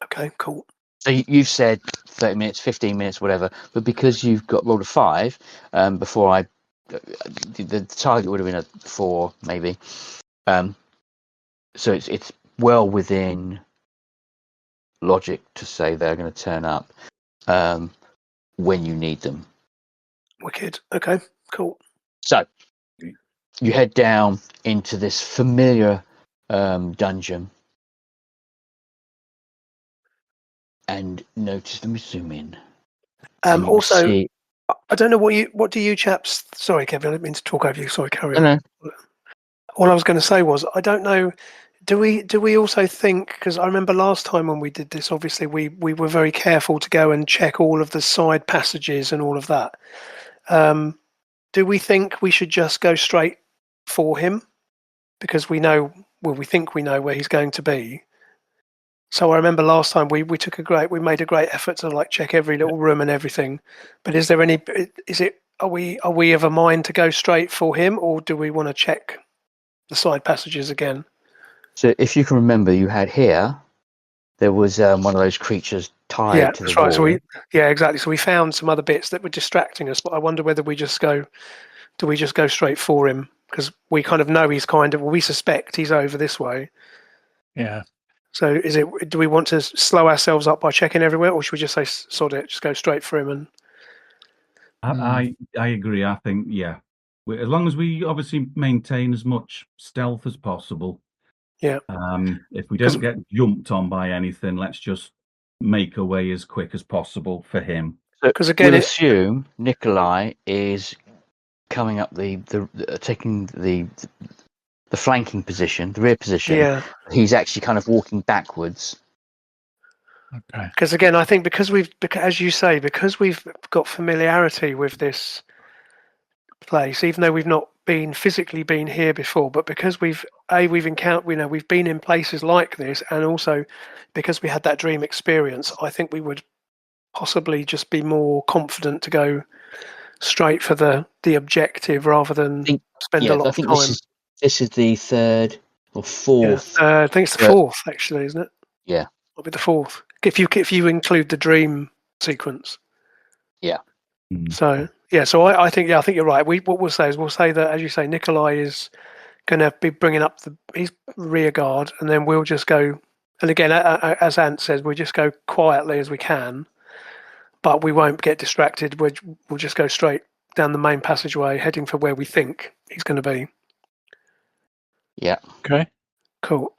Okay, cool. So you've said 30 minutes, 15 minutes, whatever, but because you've got rolled a 5, before the target would have been a 4, maybe. So it's well within logic to say they're going to turn up when you need them. Wicked. Okay, cool. So you head down into this familiar dungeon and notice. Let me zoom in. Also, I don't know what do you chaps? Sorry, Kevin, I didn't mean to talk over you. Sorry, carry on. No. All I was going to say was I don't know. Do we also think, because I remember last time when we did this, obviously we were very careful to go and check all of the side passages and all of that. Do we think we should just go straight for him because we think we know where he's going to be? So I remember last time we made a great effort to check every little room and everything. But are we of a mind to go straight for him, or do we want to check the side passages again? So if you can remember, you had here, there was one of those creatures tied to the wall. Right. So exactly. So we found some other bits that were distracting us, but I wonder whether do we just go straight for him? Because we kind of know we suspect he's over this way. Yeah. So do we want to slow ourselves up by checking everywhere, or should we just say, sod it, just go straight for him? And I agree. I think, as long as we obviously maintain as much stealth as possible, Yeah. If we 'Cause- don't get jumped on by anything, let's just make a way as quick as possible for him. So 'Cause again, we'll it- assume Nikolai is coming up taking the flanking position, the rear position. Yeah. He's actually kind of walking backwards. Okay. Because again, I think because as you say, because we've got familiarity with this place, even though we've not physically been here before, but because we've encountered, we've been in places like this, and also because we had that dream experience, I think we would possibly just be more confident to go straight for the objective rather than spend a lot I of think time. this is the third or fourth. I think it's the fourth, actually, isn't it? Yeah. It'll be the fourth if you include the dream sequence. Yeah. So yeah, so I think you're right. What we'll say is that, as you say, Nikolai is going to be bringing up his rear guard, and then we'll just go. And again, as Ant says, we'll just go quietly as we can, but we won't get distracted. We'll just go straight down the main passageway, heading for where we think he's going to be. Yeah. Okay. Cool.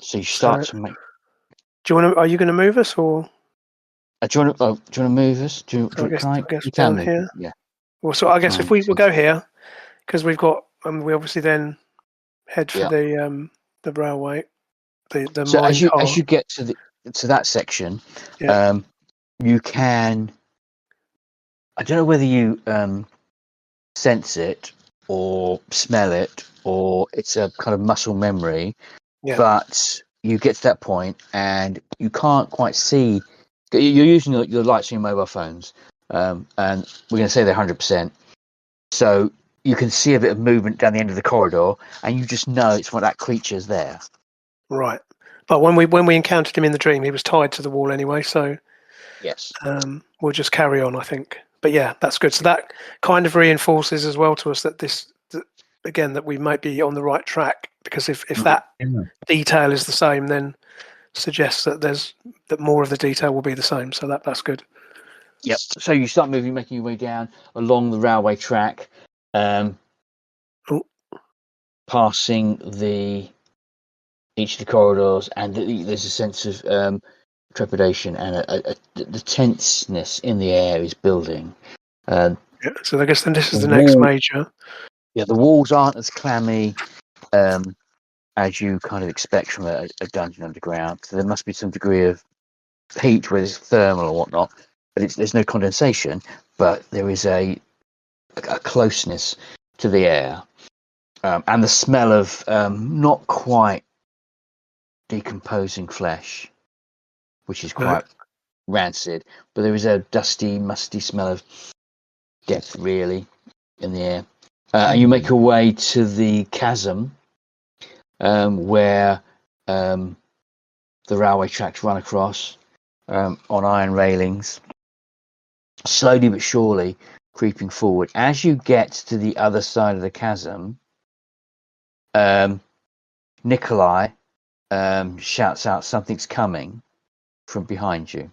So you start to make. Do you want to? Are you going to move us, or Do you want to move us? I guess You down can move. here? Yeah. Well, so I guess if we'll Fine. go here, because we've got, we obviously then head for Yeah. the railway, the So mine car. as you get to that section, Yeah. you can. I don't know whether you sense it or smell it, or it's a kind of muscle memory. Yeah. But you get to that point and you can't quite see. You're using your lights on your mobile phones, and we're going to say they're 100%. So you can see a bit of movement down the end of the corridor, and you just know it's what that creature's there. Right. But when we encountered him in the dream, he was tied to the wall anyway. So Yes. we'll just carry on, I think. But yeah, that's good. So that kind of reinforces as well to us that again, that we might be on the right track, because if that detail is the same, then suggests that more of the detail will be the same. So that's good. Yep. So you start making your way down along the railway track, passing each of the corridors, and there's a sense of trepidation and the tenseness in the air is building. Yeah, so I guess then this is the next major. Yeah, the walls aren't as clammy as you kind of expect from a dungeon underground. So there must be some degree of heat, whether it's thermal or whatnot. But there's no condensation, but there is a closeness to the air, and the smell of not quite decomposing flesh, which is quite rancid. But there is a dusty, musty smell of death, really, in the air. And you make your way to the chasm where the railway tracks run across on iron railings, slowly but surely creeping forward. As you get to the other side of the chasm, Nikolai shouts out, "Something's coming," from behind you.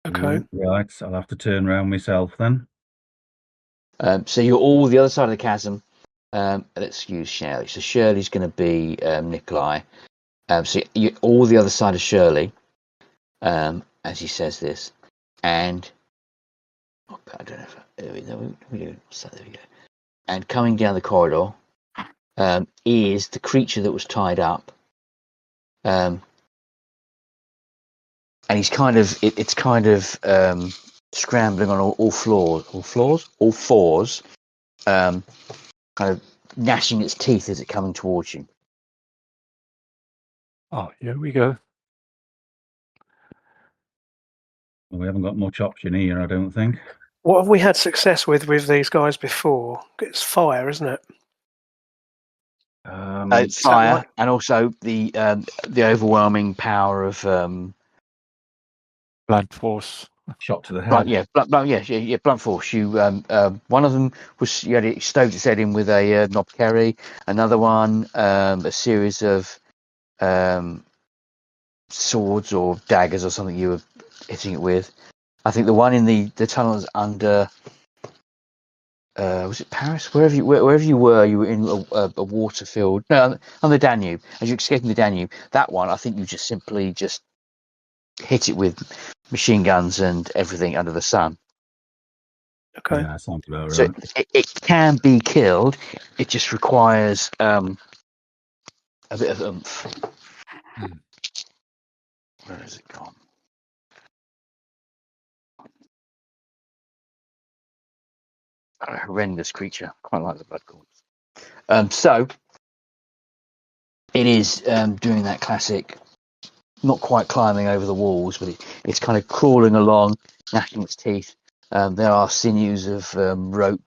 Okay. Right, I'll have to turn around myself then. So you're all the other side of the chasm. Let's use Shirley. So Shirley's going to be Nikolai. So you're all the other side of Shirley, as he says this, and I don't know if there we go. So there we go. And coming down the corridor is the creature that was tied up. And he's kind of it's kind of scrambling on all fours, kind of gnashing its teeth as it coming towards you. Oh, here we go. Well, we haven't got much option here, I don't think. What have we had success with these guys before? It's fire, isn't it? Fire, right? and also the overwhelming power of Blunt force. Shot to the head. blunt, blunt force. You one of them was you had it stoved its head in with a knob kerry. Another one, a series of swords or daggers or something you were hitting it with. I think the one in the tunnels under was it Paris? Wherever you were in a water field. No, on the Danube. As you're escaping the Danube, that one, I think you just simply hit it with machine guns and everything under the sun. Okay. Yeah, that sounds about So right. it can be killed. It just requires a bit of oomph. Hmm. Where has it gone? A horrendous creature. Quite like the blood cords. So it is doing that classic, not quite climbing over the walls, but it's kind of crawling along, gnashing its teeth. There are sinews of rope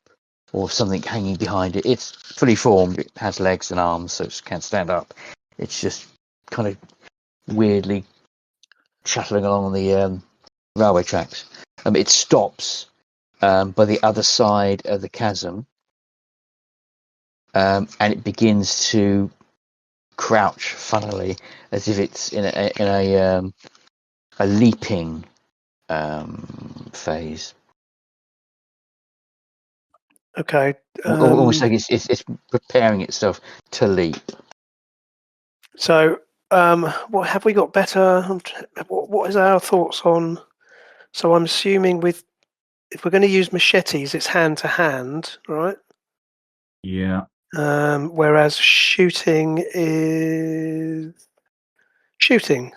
or something hanging behind it. It's fully formed. It has legs and arms, so it can stand up. It's just kind of weirdly shuttling along on the railway tracks. It stops by the other side of the chasm, and it begins to crouch funnily, as if it's in a leaping phase. Okay. Almost like it's preparing itself to leap. So, what have we got better? What is our thoughts on? So, I'm assuming if we're going to use machetes, it's hand to hand, right? Yeah. Whereas shooting is shooting.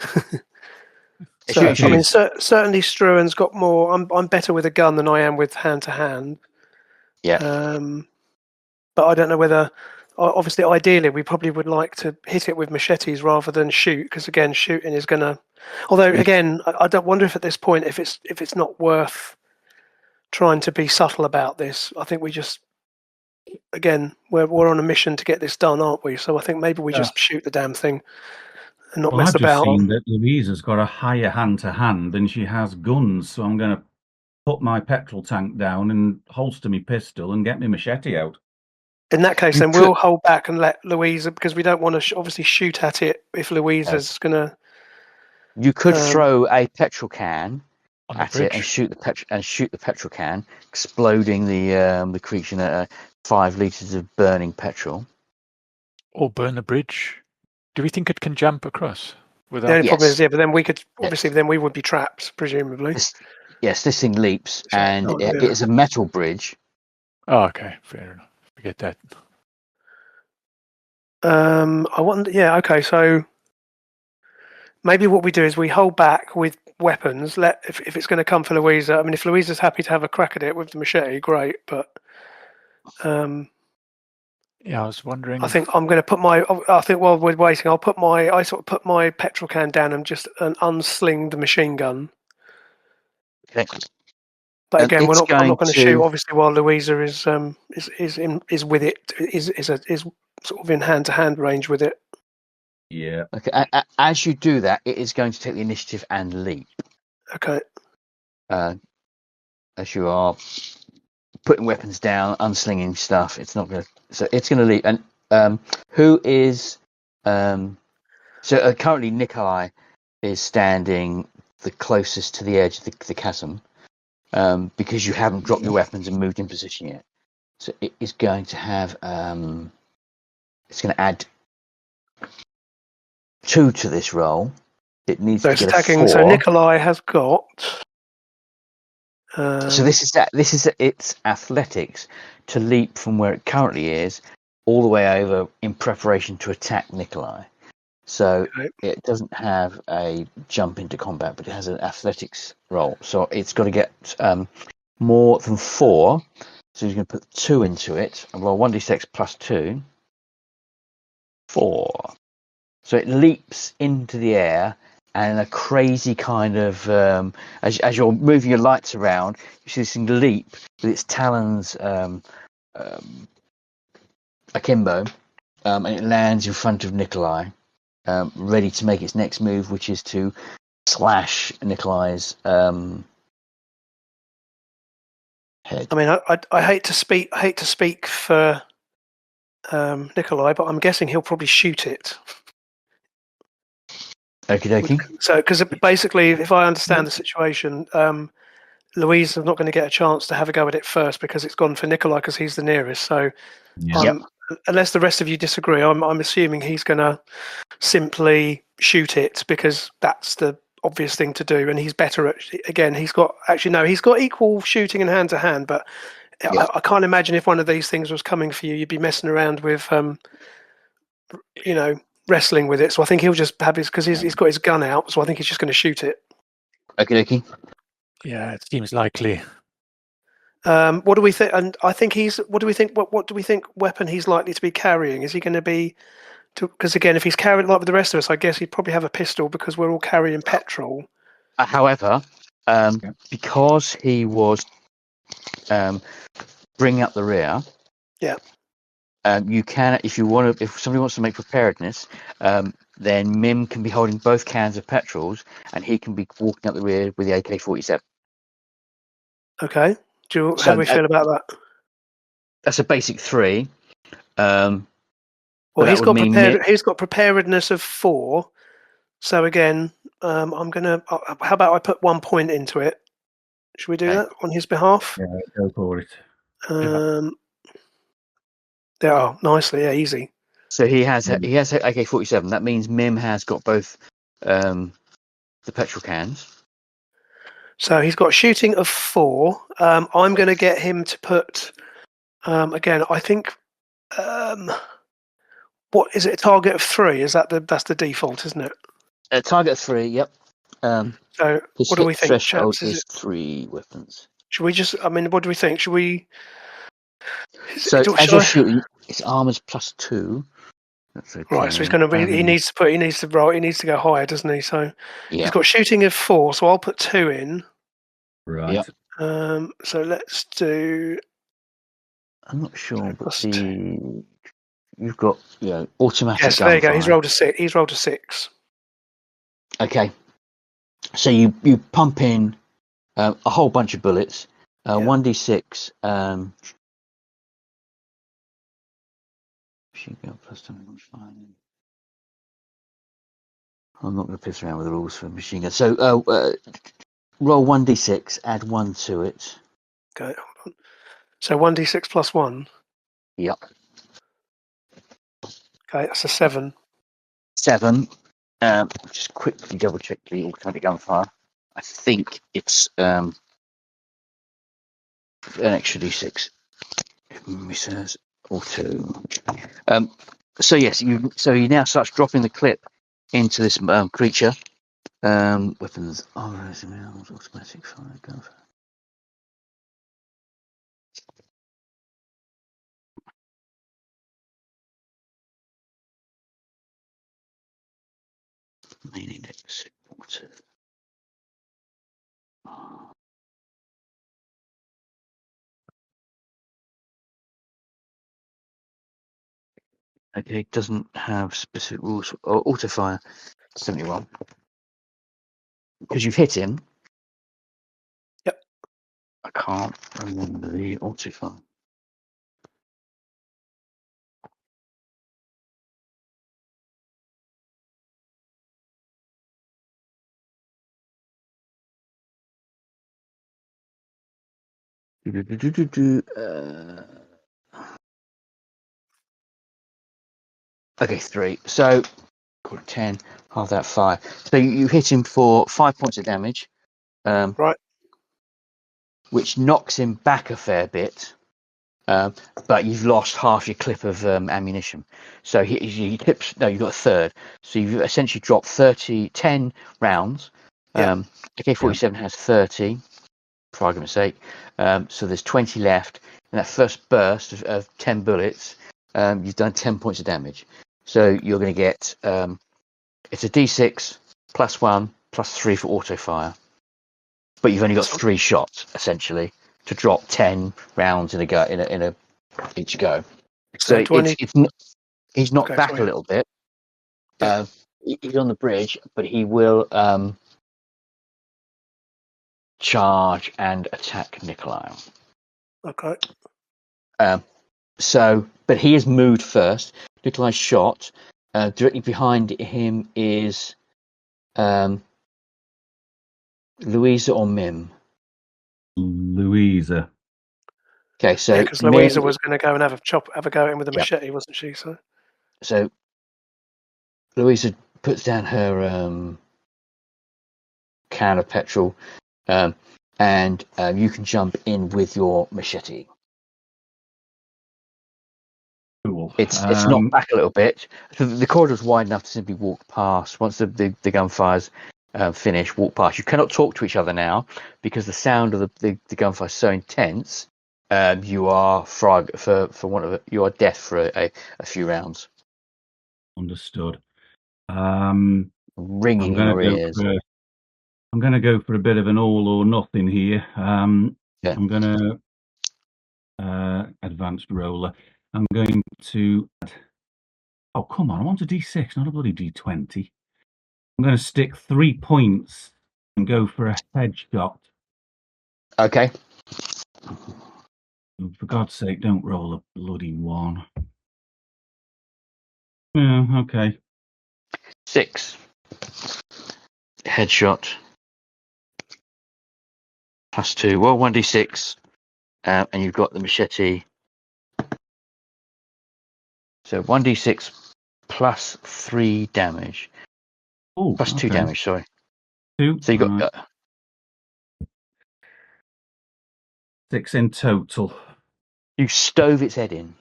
So, Shoot. I mean, certainly Struan's got more. I'm better with a gun than I am with hand to hand. Yeah. But I don't know whether. Obviously, ideally, we probably would like to hit it with machetes rather than shoot, because again, shooting is going to. Although, again, I don't wonder if at this point, if it's not worth trying to be subtle about this. I think we just, again, we're on a mission to get this done, aren't we? So I think maybe we just shoot the damn thing and not Well, mess I've just about. seen that Louisa's got a higher hand-to-hand than she has guns, so I'm going to put my petrol tank down and holster my pistol and get my machete out. In that case, You then could- we'll hold back and let Louisa, because we don't want to obviously shoot at it if Louisa's going to. You could throw a petrol can On the at it and bridge. shoot the petrol can, exploding the creature at 5 liters of burning petrol. Or burn the bridge. Do we think it can jump across The without? only problem Yes. is, but then we could obviously Yes. then we would be trapped, presumably. This thing leaps, and Oh, yeah. it's a metal bridge. Oh, okay, fair enough. Forget that. I want. Yeah. Okay. So maybe what we do is we hold back with weapons. If it's going to come for Louisa. I mean, if Louisa's happy to have a crack at it with the machete, great. But Yeah, I was wondering. I think I'm going to put my. I think while we're waiting, I sort of put my petrol can down and just unsling the machine gun. Okay. But And again, it's I'm not going to shoot to- obviously while Louisa is with it is sort of in hand to hand range with it. Yeah. Okay. As you do that, it is going to take the initiative and leap. Okay. As you are putting weapons down, unslinging stuff, it's not going to. So it's going to leap. And who is? So currently, Nikolai is standing the closest to the edge of the chasm, because you haven't dropped your weapons and moved in position yet. So it is going to have. It's going to add 2 to this roll. It needs So to get stacking. a 4. So Nikolai has got. So this is its athletics to leap from where it currently is all the way over in preparation to attack Nikolai. So Okay. it doesn't have a jump into combat, but it has an athletics roll. So it's got to get more than 4. So he's going to put 2 into it and roll 1d6 plus 2. 4. So it leaps into the air, and in a crazy kind of as you're moving your lights around, you see this thing leap with its talons akimbo, and it lands in front of Nikolai, ready to make its next move, which is to slash Nikolai's head. I mean, I hate to speak for Nikolai, but I'm guessing he'll probably shoot it. Okie dokie. So, because basically, if I understand the situation, Louisa's not going to get a chance to have a go at it first because it's gone for Nikolai because he's the nearest. So, Yeah. unless the rest of you disagree, I'm assuming he's going to simply shoot it because that's the obvious thing to do, and he's better at. Again, he's got equal shooting and hand to hand, but Yeah. I can't imagine if one of these things was coming for you, you'd be messing around with, wrestling with it. So I think he'll just have his because he's got his gun out. So I think he's just going to shoot it. Okay. Yeah, it seems likely. What do we think? And I think What do we think? What do we think weapon he's likely to be carrying? Is he going to be? Because again, if he's carrying like with the rest of us, I guess he'd probably have a pistol because we're all carrying petrol. However, because he was bringing up the rear, Yeah. you can, if somebody wants to make preparedness, then Mim can be holding both cans of petrols, and he can be walking up the rear with the AK-47. Okay. How So do we feel about that? that's a basic 3. Well, that he's would got mean He's got preparedness of 4. So again, I'm gonna. How about I put 1 point into it? Should we do that on his behalf? Yeah, go for it. There are nicely, yeah, easy. So he has AK-47. That means Mim has got both the petrol cans. So he's got shooting of 4. I'm going to get him to put. Again, I think. What is it? A target of 3? That's the default, isn't it? Target of 3. Yep. So His what do we hit think, threshold chaps? is 3 weapons. Should we just? I mean, what do we think? Should we? So as you're shooting, it's armor's +2. That's okay. Right, so he's going to be. He needs to roll. He needs to go higher, doesn't he? So he's got shooting of 4. So I'll put 2 in. Right. Yep. So let's do. I'm not sure, but you've got automatic. Yes, there you go. He's rolled a 6. He's rolled a 6. Okay. So you pump in a whole bunch of bullets. 1d6. Machine gun plus damage. Fine. I'm not going to piss around with the rules for machine gun. So roll 1d6, add 1 to it. Okay, hold on. So 1d6 plus 1. Yep. Okay, that's a 7. 7. Just quickly double check the automatic gunfire. I think it's an extra d6. Misses or 2. So yes, he now starts dropping the clip into this creature. Weapons, armors, automatic fire, gunfire. Main index, water. Okay, doesn't have specific rules. Auto fire, 71. Because you've hit him. Yep. I can't remember the auto fire. Okay, 3. So 10, half that 5. So you hit him for 5 points of damage. Right. Which knocks him back a fair bit. But you've lost half your clip of ammunition. So he clips. No, you've got a third. So you've essentially dropped 10 rounds. AK-47 has 30, for argument's sake. So there's 20 left. And that first burst of 10 bullets, you've done 10 points of damage. So you're going to get it's a D6 plus 1 plus 3 for auto fire. But you've only got 3 shots essentially to drop 10 rounds in a each go. So he's knocked back a little bit. He's on the bridge, but he will charge and attack Nikolai. Okay. But he has moved first. Nikolai's shot. Directly behind him is Louisa or Mim. Louisa. Okay, so because Louisa nearly- was going to go and have a go at him with a Yep. machete, wasn't she? So Louisa puts down her can of petrol, and you can jump in with your machete. Cool. It's knocked back a little bit. So the corridor's wide enough to simply walk past. Once the gunfire's finished, walk past. You cannot talk to each other now because the sound of the gunfire is so intense. You are frog for one of it. You are death for a few rounds. Understood. Ringing in your ears. I'm going to go for a bit of an all or nothing here. Yeah. I'm going to advanced roller. I'm going to. Oh, come on! I want a D6, not a bloody D20. I'm going to stick 3 points and go for a headshot. Okay. For God's sake, don't roll a bloody 1. Yeah, okay. 6. Headshot. +2. Well, 1d6. And you've got the machete. So 1d6 plus 3 damage. Oh, Plus 2 okay. damage, sorry. 2. So you got Right. 6 in total. you stove its head in. With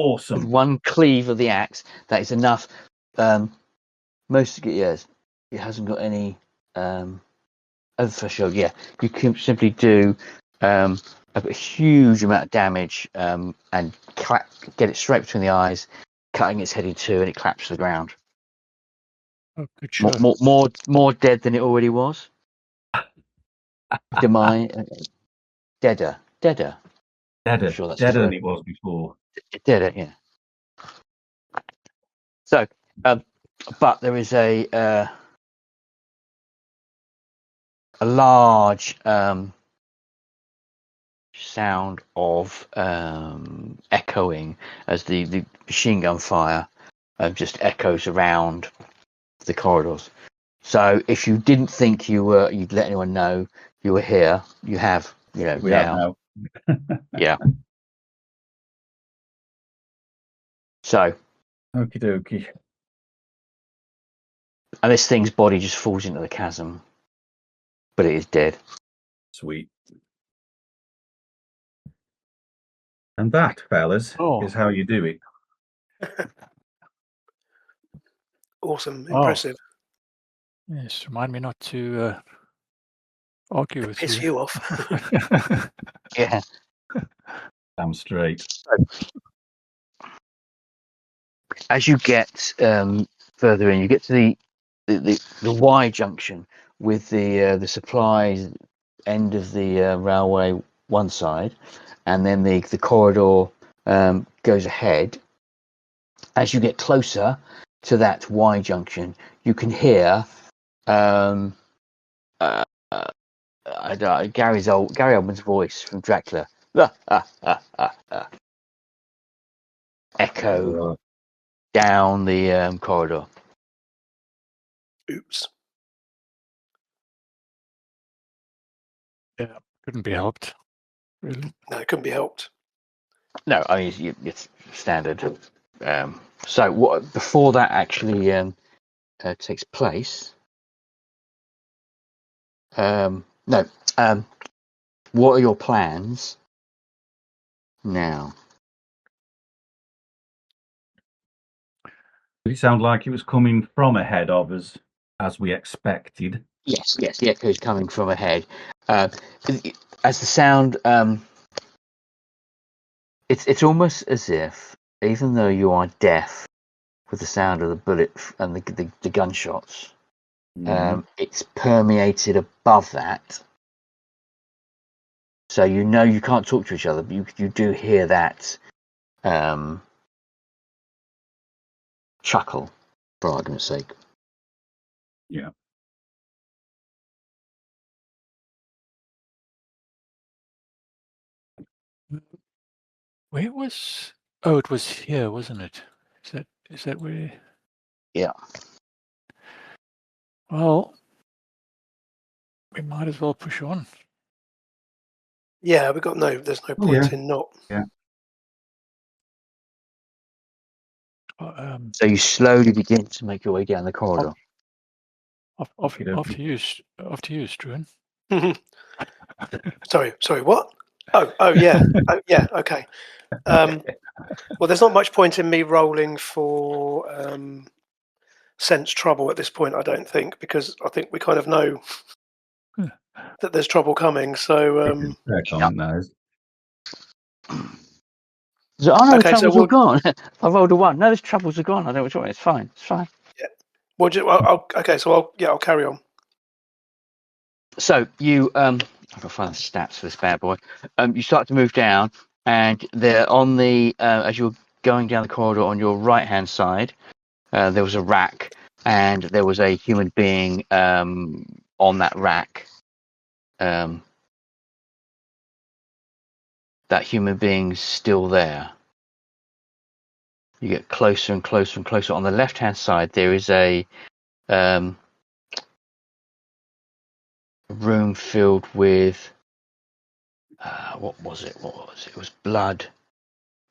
Awesome. one cleave of the axe, that is enough. Most of it hasn't got any overthrow. Yeah, you can simply do a huge amount of damage and get it straight between the eyes, cutting its head in two, and it claps to the ground. Oh, good shot. More dead than it already was. Deader. Deader. I'm sure that's Deader correct. than it was before. Deader, yeah. So, but there is a large sound of echoing as the machine gun fire just echoes around the corridors. So if you didn't think you'd let anyone know you were here, you have, We now. have now. Yeah. So, Okie dokie. and this thing's body just falls into the chasm, but it is dead. Sweet. And that, fellas, Oh. is how you do it. Awesome, Oh. impressive. Yes, remind me not to argue with Piss you. you off. Yeah. Damn straight. As you get further in, you get to the Y junction with the supplies end of the railway one side, and then the corridor goes ahead. As you get closer to that Y junction, you can hear Gary Oldman's voice from Dracula echo down the corridor. Oops. Yeah, couldn't be helped. Really. No, it couldn't be helped. No, I mean it's standard. So what before that actually takes place? No. What are your plans now? Did it sound like it was coming from ahead of us, as we expected? Yes, the echo is coming from ahead. As the sound, it's almost as if, even though you are deaf with the sound of the bullet and the gunshots, it's permeated above that. So you know you can't talk to each other, but you do hear that chuckle, for argument's sake. Yeah. Where was? Oh, it was here, wasn't it? Is that where? Yeah. Well, we might as well push on. Yeah, we got no. There's no point in not. So you slowly begin to make your way down the corridor. After you, Struan. Sorry. What? Oh, yeah. Okay. Well, there's not much point in me rolling for sense trouble at this point, I don't think, because I think we kind of know that there's trouble coming. So, So, oh no, Okay, the so troubles are gone. I rolled a 1. No, the troubles are gone. I know which one. It's fine. It's fine. okay, so I'll carry on. So you I've got to find the stats for this bad boy. You start to move down, and they're on the as you're going down the corridor on your right hand side. There was a rack, and there was a human being on that rack. That human being's still there. You get closer and closer and closer. On the left hand side, there is a room filled with what was it? It was blood,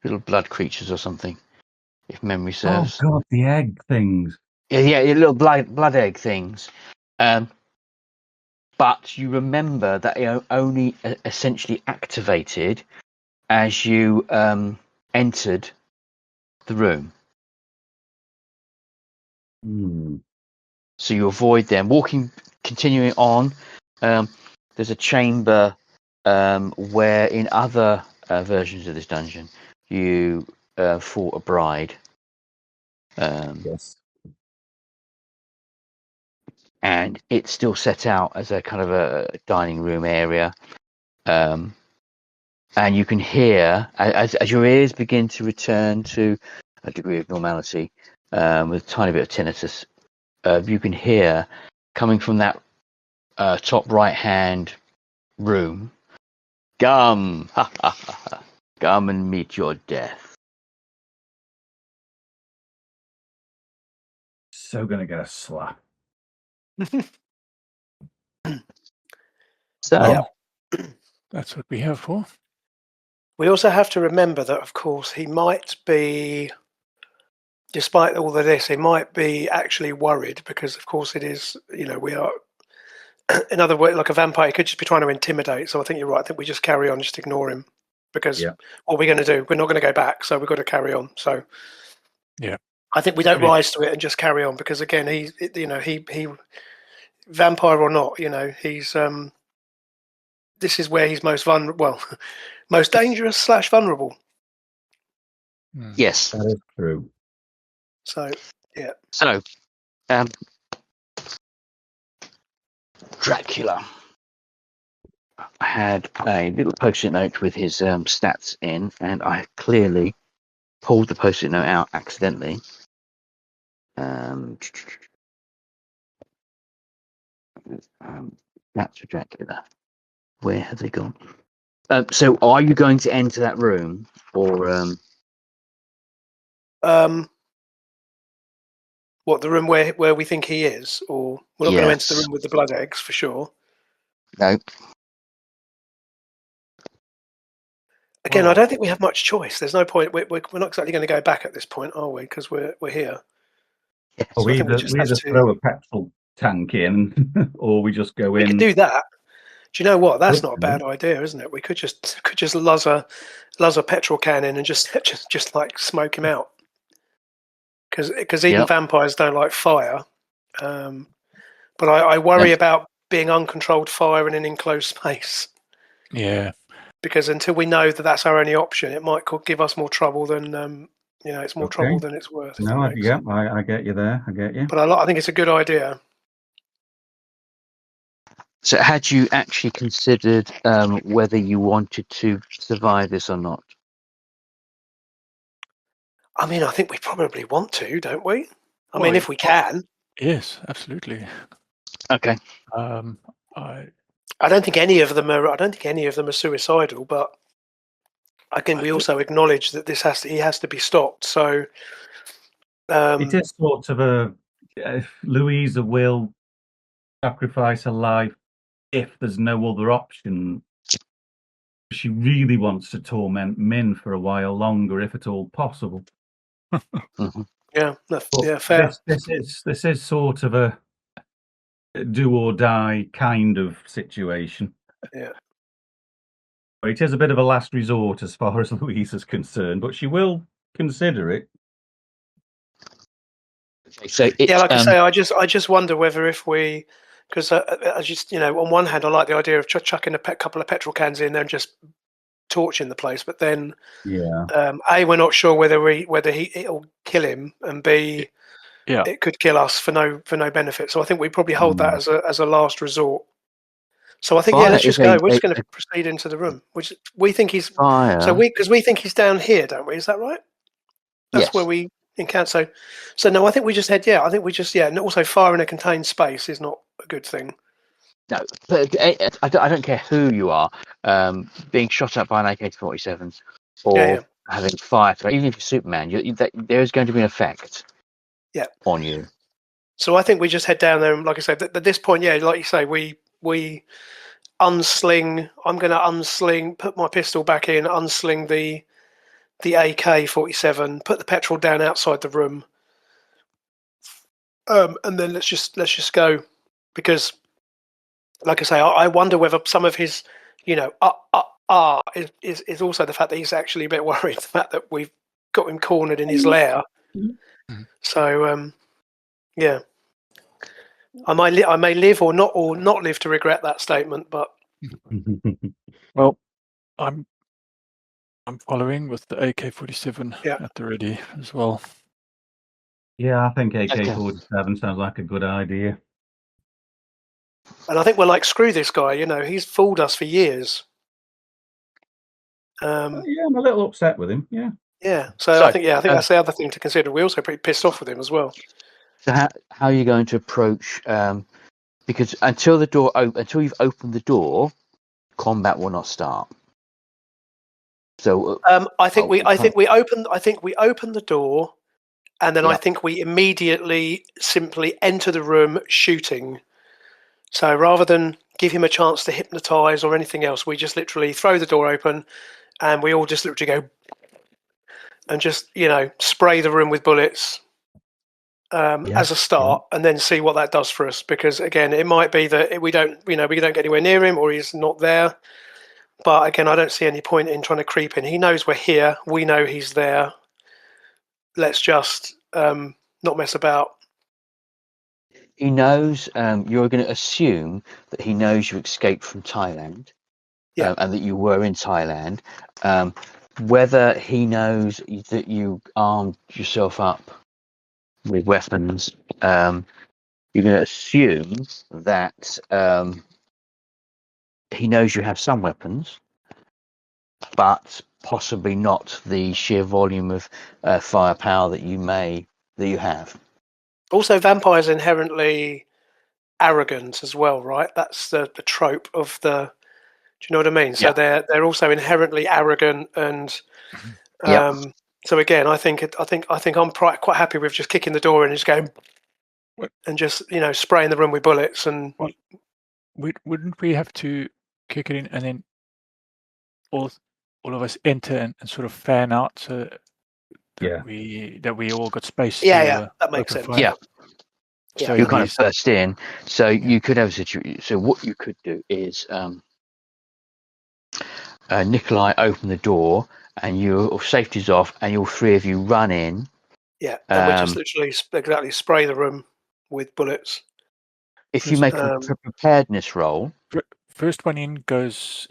little blood creatures or something, if memory serves. Oh God, the egg things. Yeah, little blood egg things. But you remember that it only essentially activated as you entered the room. So you avoid them. Continuing on, there's a chamber where in other versions of this dungeon you fought a bride. Yes. And it's still set out as a kind of a dining room area. And you can hear, as your ears begin to return to a degree of normality, with a tiny bit of tinnitus, you can hear coming from that top right-hand room, "Come, ha, ha, ha, ha. Come and meet your death." So gonna get a slap. So, Yeah. That's what we have for. We also have to remember that, of course, he might be, despite all of this, he might be actually worried because, of course, it is, we are, in other words, like a vampire, he could just be trying to intimidate. So I think you're right. I think we just carry on, just ignore him because what we're going to do, we're not going to go back. So we've got to carry on. So yeah, I think we don't rise to it and just carry on because, again, he vampire or not, he's, this is where he's most vulnerable. Well, most dangerous / vulnerable. yes. That is true. So, yeah. So, Dracula had a little post-it note with his stats in, and I clearly pulled the post-it note out accidentally. That's for Dracula. Where have they gone? So, are you going to enter that room, or what, the room where we think he is, or we're not going to enter the room with the blood eggs for sure? No. Again, I don't think we have much choice. There's no point. We're not exactly going to go back at this point, are we? Because we're here. Yes. So we either throw a petrol tank in, or we just go in. We could do that. Do you know what? That's not a bad idea, isn't it? We could just luzz a petrol can in and just like smoke him out. Because even vampires don't like fire. But I worry about being uncontrolled fire in an enclosed space. Yeah. Because until we know that that's our only option, it might give us more trouble than it's more trouble than it's worth. No, I get you there. I get you. But I think it's a good idea. So, had you actually considered whether you wanted to survive this or not? I mean, I think we probably want to, don't we? I mean, if we can. Yes, absolutely. Okay. I don't think any of them are. I don't think any of them are suicidal. But again, we also acknowledge that he has to be stopped. So it is sort of Louisa will sacrifice her life if there's no other option. She really wants to torment Min for a while longer, if at all possible. Mhm. Yeah, But yeah, fair. This is sort of a do or die kind of situation. Yeah. It is a bit of a last resort as far as Louisa's concerned, but she will consider it. Okay, so it's Yeah, like I say, I just wonder whether if we, because I just on one hand I like the idea of chucking a couple of petrol cans in there and just torching the place, but then Yeah. A, we're not sure whether it'll kill him, and B, Yeah. it could kill us for no benefit. So I think we probably hold that as a last resort. So I think Fire let's is just go. We're a just going to proceed into the room, which we think he's. fire. So we think he's down here, don't we? Is that right? That's Yes. where we encounter. So no, I think we just head. Yeah, I think we just and also fire in a contained space is not a good thing. No, but I don't care who you are, being shot at by an AK-47 or Yeah. having fire threat, even if you're Superman, there is going to be an effect on you. So I think we just head down there, and like I said, at this point, like you say, we unsling. I'm going to unsling, put my pistol back in, unsling the AK-47, put the petrol down outside the room, and then let's just go, because, like I say, I wonder whether some of his, is also the fact that he's actually a bit worried the fact that we've got him cornered in his lair. Mhm. So yeah, I may live or not live to regret that statement, but Well, I'm following with the AK-47 at the ready as well. Yeah, I think AK-47 sounds like a good idea. and I think we're like, screw this guy. He's fooled us for years. Yeah, I'm a little upset with him. Yeah. Yeah. So I think that's the other thing to consider. We're also pretty pissed off with him as well. So how are you going to approach? Because until you've opened the door, combat will not start. So I think we open the door, and then I think we immediately simply enter the room shooting. So rather than give him a chance to hypnotize or anything else, we just literally throw the door open, and we all just literally go and just spray the room with bullets as a start, and then see what that does for us. Because again, it might be that we don't get anywhere near him, or he's not there. But again, I don't see any point in trying to creep in. He knows we're here. We know he's there. Let's just not mess about. he knows. You're going to assume that he knows you escaped from Thailand, and that you were in Thailand. Whether he knows that you armed yourself up with weapons, you're going to assume that he knows you have some weapons, but possibly not the sheer volume of firepower that you have. Also, vampires are inherently arrogant as well, right? That's the trope of the. Do you know what I mean? So they're also inherently arrogant, and so again, I think I'm quite happy with just kicking the door in and just going and just spraying the room with bullets. And wouldn't we have to kick it in and then all of us enter and sort of fan out so that we all got space? That makes sense. Yeah. So you're kind of burst in. So you could have a situation. So what you could do is Nikolai open the door, and your safety's off, and all three of you run in. Yeah, and we just literally spray the room with bullets. If you make a preparedness roll, first one in goes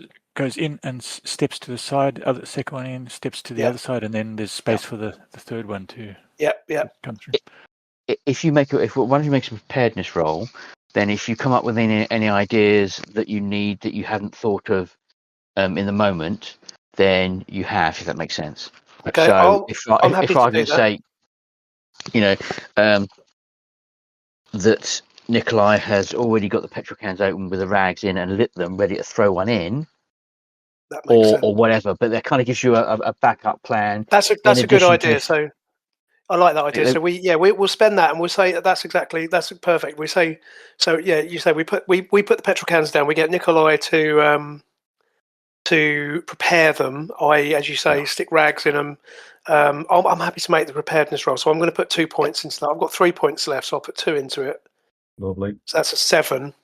in and steps to the side. Second one in steps to the other side, and then there's space for the third one to come through. If one of you makes a preparedness roll, then if you come up with any ideas that you need that you hadn't thought of in the moment, then you have, if that makes sense. Okay, so I'm happy if I to do can say, that Nikolai has already got the petrol cans open with the rags in and lit them, ready to throw one in, or whatever, but that kind of gives you a backup plan. That's a good idea. So I like that idea. So we'll spend that, and we'll say that's perfect. We say you say we put the petrol cans down. We get Nikolai to to prepare them, i.e., as you say, stick rags in them, I'm happy to make the preparedness roll. So I'm going to put 2 points into that. I've got 3 points left, so I'll put 2 into it. Lovely. So that's a 7.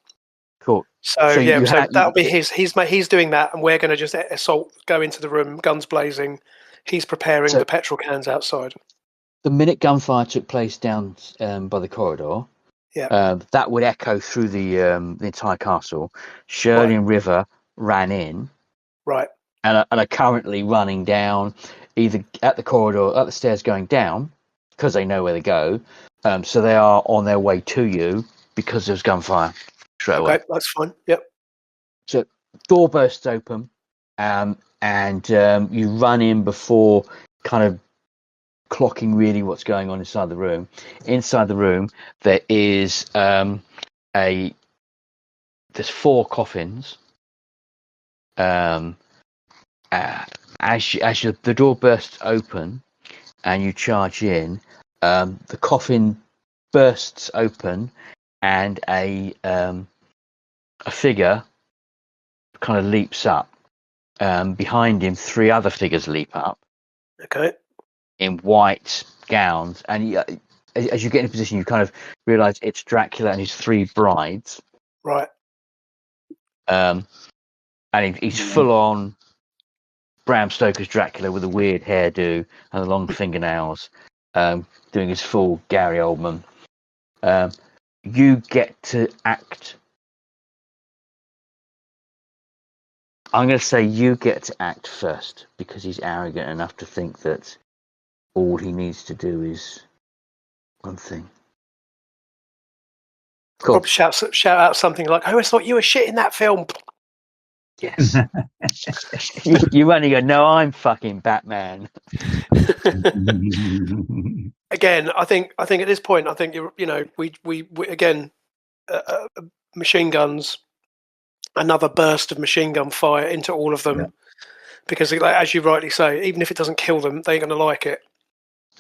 Cool. So, So yeah, you so ha- that'll be he's doing that, and we're going to just assault, go into the room, guns blazing. He's preparing So- the petrol cans outside. The minute gunfire took place down by the corridor, that would echo through the entire castle. Shirley and River ran in, Right. and are currently running down, either at the corridor, up the stairs, going down because they know where to go. So they are on their way to you because there's gunfire straight away. Okay, that's fine. Yep. So door bursts open, and you run in before kind of clocking really what's going on inside the room. Inside the room, there is there's 4 coffins. As the door bursts open and you charge in, the coffin bursts open, and a figure kind of leaps up. Behind him, 3 other figures leap up. Okay. In white gowns, and as you get in a position, you kind of realise it's Dracula and his 3 brides. Right. And he's full on Bram Stoker's Dracula with a weird hairdo and the long fingernails, doing his full Gary Oldman. You get to act. I'm going to say you get to act first because he's arrogant enough to think that all he needs to do is one thing. Cool. Probably shout out something like, "Oh, I thought you were shit in that film." Yes. you run and go, "No, I'm fucking Batman." Again, I think at this point, I think we again, machine guns, another burst of machine gun fire into all of them, because as you rightly say, even if it doesn't kill them, they're going to like it.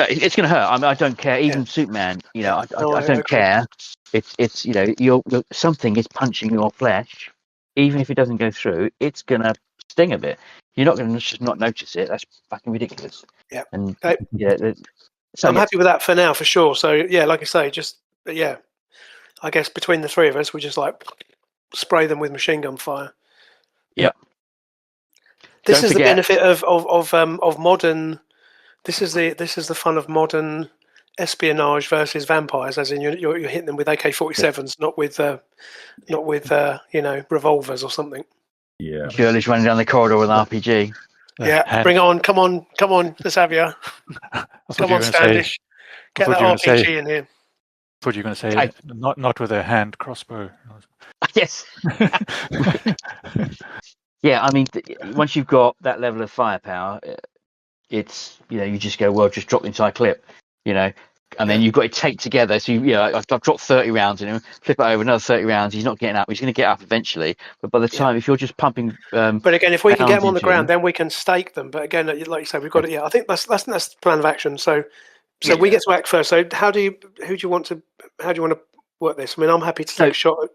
It's going to hurt. I mean, I don't care. Even Superman, I don't agree. care. It's you're something is punching your flesh, even if it doesn't go through. It's going to sting a bit. You're not going to just not notice it. That's fucking ridiculous. Yeah. And Okay. so I'm happy with that for now, for sure. So yeah, like I say, I guess between the 3 of us, we just like spray them with machine gun fire. Yep. This is the benefit of modern. This is the fun of modern espionage versus vampires, as in you're hitting them with AK-47s, not with revolvers or something. Yeah. Shirley's running down the corridor with an RPG. Yeah, bring it on! Come on! Let's have you. Come on, Standish. Get that RPG in here. I thought you were going to say not with a hand crossbow. Yes. Yeah, I mean, once you've got that level of firepower, it's you just go, well, just drop the entire clip, and then you've got to take together. So I've dropped 30 rounds in him, flip it over another 30 rounds. He's not getting up. He's going to get up eventually, but by the time if you're just pumping, but again, if we can get them on the ground, then we can stake them. But again, like you say, we've got it. Yeah, I think that's the plan of action. So we get to act first. So how do you want to work this? I mean, I'm happy to take a shot.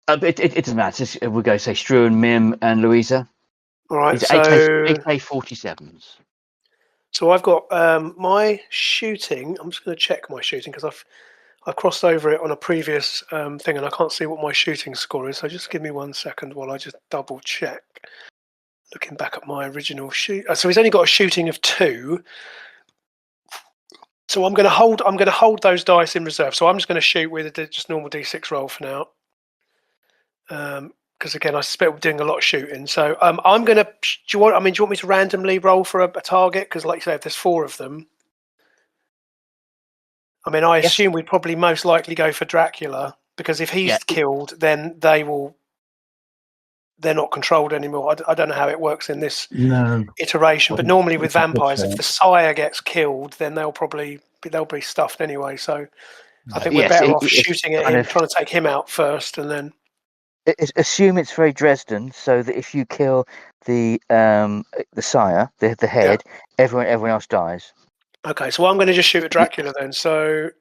It doesn't matter. We'll go say Struan, Mim, and Louisa. All right. These So AK-47s. So I've got my shooting. I'm just going to check my shooting because I've crossed over it on a previous thing, and I can't see what my shooting score is. So just give me 1 second while I just double check. Looking back at my original shoot, so he's only got a shooting of 2. So I'm going to hold those dice in reserve. So I'm just going to shoot with a just normal D6 roll for now. Because again, I suspect we're doing a lot of shooting. So I'm going to. Do you want me to randomly roll for a target? Because like you say, if there's 4 of them, I mean, I assume we'd probably most likely go for Dracula, because if he's killed, then they're not controlled anymore. I don't know how it works in this iteration, but normally with vampires, if the sire gets killed, then they'll be stuffed anyway. So I think we're better off shooting at him, trying to take him out first, and then. Assume it's very Dresden, so that if you kill the sire, the head, everyone else dies. Okay, so I'm going to just shoot at Dracula then. So,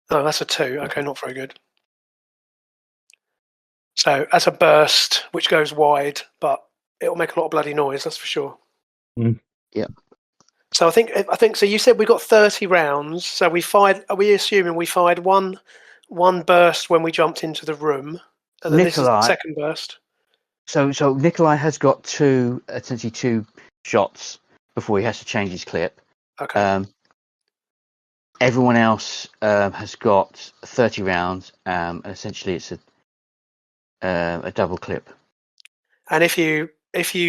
that's a 2. Okay, not very good. So that's a burst, which goes wide, but it'll make a lot of bloody noise. That's for sure. Yeah. So I think so. You said we got 30 rounds. So we fired. Are we assuming we fired one burst when we jumped into the room, and then this is the Nikolai. second burst? So Nikolai has got essentially two shots before he has to change his clip. Okay. Everyone else has got 30 rounds, and essentially it's a double clip. And if you